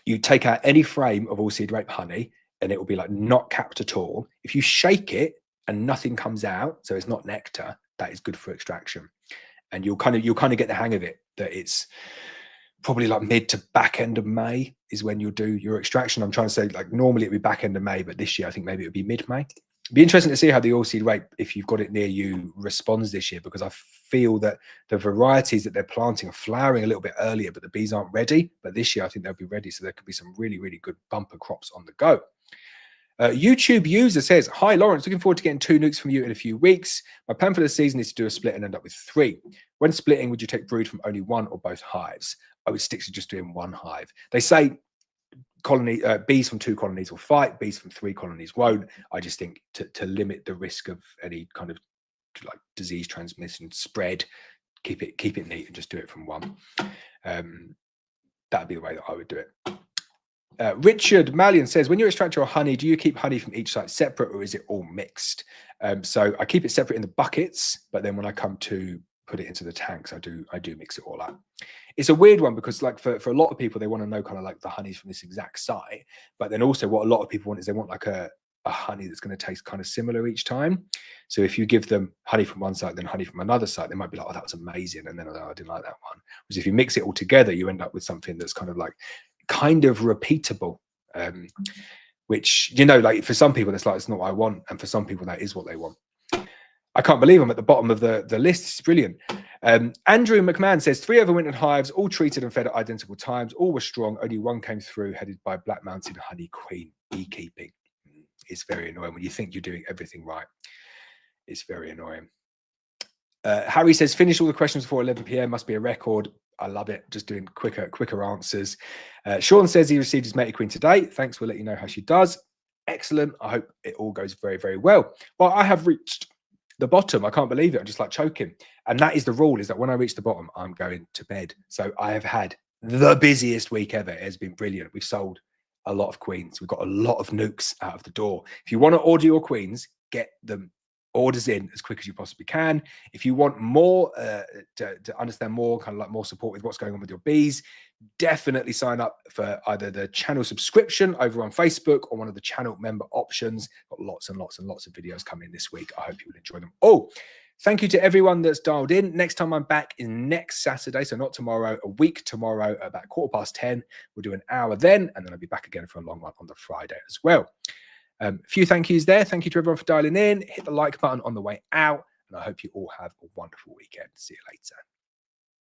you take out any frame of oilseed rape honey and it will be like not capped at all. If you shake it and nothing comes out, so it's not nectar, that is good for extraction. And you'll kind of get the hang of it, that it's probably like mid to back end of May is when you'll do your extraction. I'm trying to say, like, normally it'd be back end of May, but this year I think maybe it would be mid-May. It'd be interesting to see how the oilseed rape, if you've got it near you, responds this year, because I feel that the varieties that they're planting are flowering a little bit earlier, but the bees aren't ready. But this year I think they'll be ready, so there could be some really, really good bumper crops on the go. YouTube user says, hi, Laurence, looking forward to getting 2 nukes from you in a few weeks. My plan for the season is to do a split and end up with 3. When splitting, would you take brood from only one or both hives? I would stick to just doing one hive. They say bees from 2 colonies will fight, bees from 3 colonies won't. I just think to limit the risk of any kind of like disease transmission spread, keep it neat and just do it from one. That'd be the way that I would do it. Richard Mallion says, when you extract your honey, do you keep honey from each site separate, or is it all mixed? So I keep it separate in the buckets, but then when I come to put it into the tanks, I do mix it all up. It's a weird one, because like for a lot of people, they want to know kind of like the honeys from this exact site, but then also what a lot of people want is they want like a honey that's going to taste kind of similar each time. So if you give them honey from one site, then honey from another site, they might be like, oh, that was amazing, and then oh, I didn't like that one. Whereas if you mix it all together, you end up with something that's kind of repeatable, which, you know, like for some people, it's like, it's not what I want, and for some people, that is what they want. I can't believe I'm at the bottom of the list. It's brilliant. Andrew McMahon says, 3 overwintered hives, all treated and fed at identical times. All were strong. Only one came through, headed by Black Mountain Honey Queen. Beekeeping. It's very annoying when you think you're doing everything right. It's very annoying. Harry says, finish all the questions before 11 p.m. Must be a record. I love it. Just doing quicker answers. Sean says he received his matey queen today. Thanks. We'll let you know how she does. Excellent. I hope it all goes very, very well. Well, I have reached the bottom. I can't believe it. I'm just like choking. And that is the rule, is that when I reach the bottom, I'm going to bed. So I have had the busiest week ever. It has been brilliant. We've sold a lot of queens. We've got a lot of nukes out of the door. If you want to order your queens, get them orders in as quick as you possibly can. If you want more to understand more, kind of like more support with what's going on with your bees, definitely sign up for either the channel subscription over on Facebook or one of the channel member options. Got lots and lots and lots of videos coming this week. I hope you will enjoy them all. Thank you to everyone that's dialed in. Next time I'm back is next Saturday, so not tomorrow, a week tomorrow, about 10:15. We'll do an hour then, and then I'll be back again for a long one on the Friday as well. A few thank yous there. Thank you to everyone for dialing in. Hit the like button on the way out, and I hope you all have a wonderful weekend. See you later.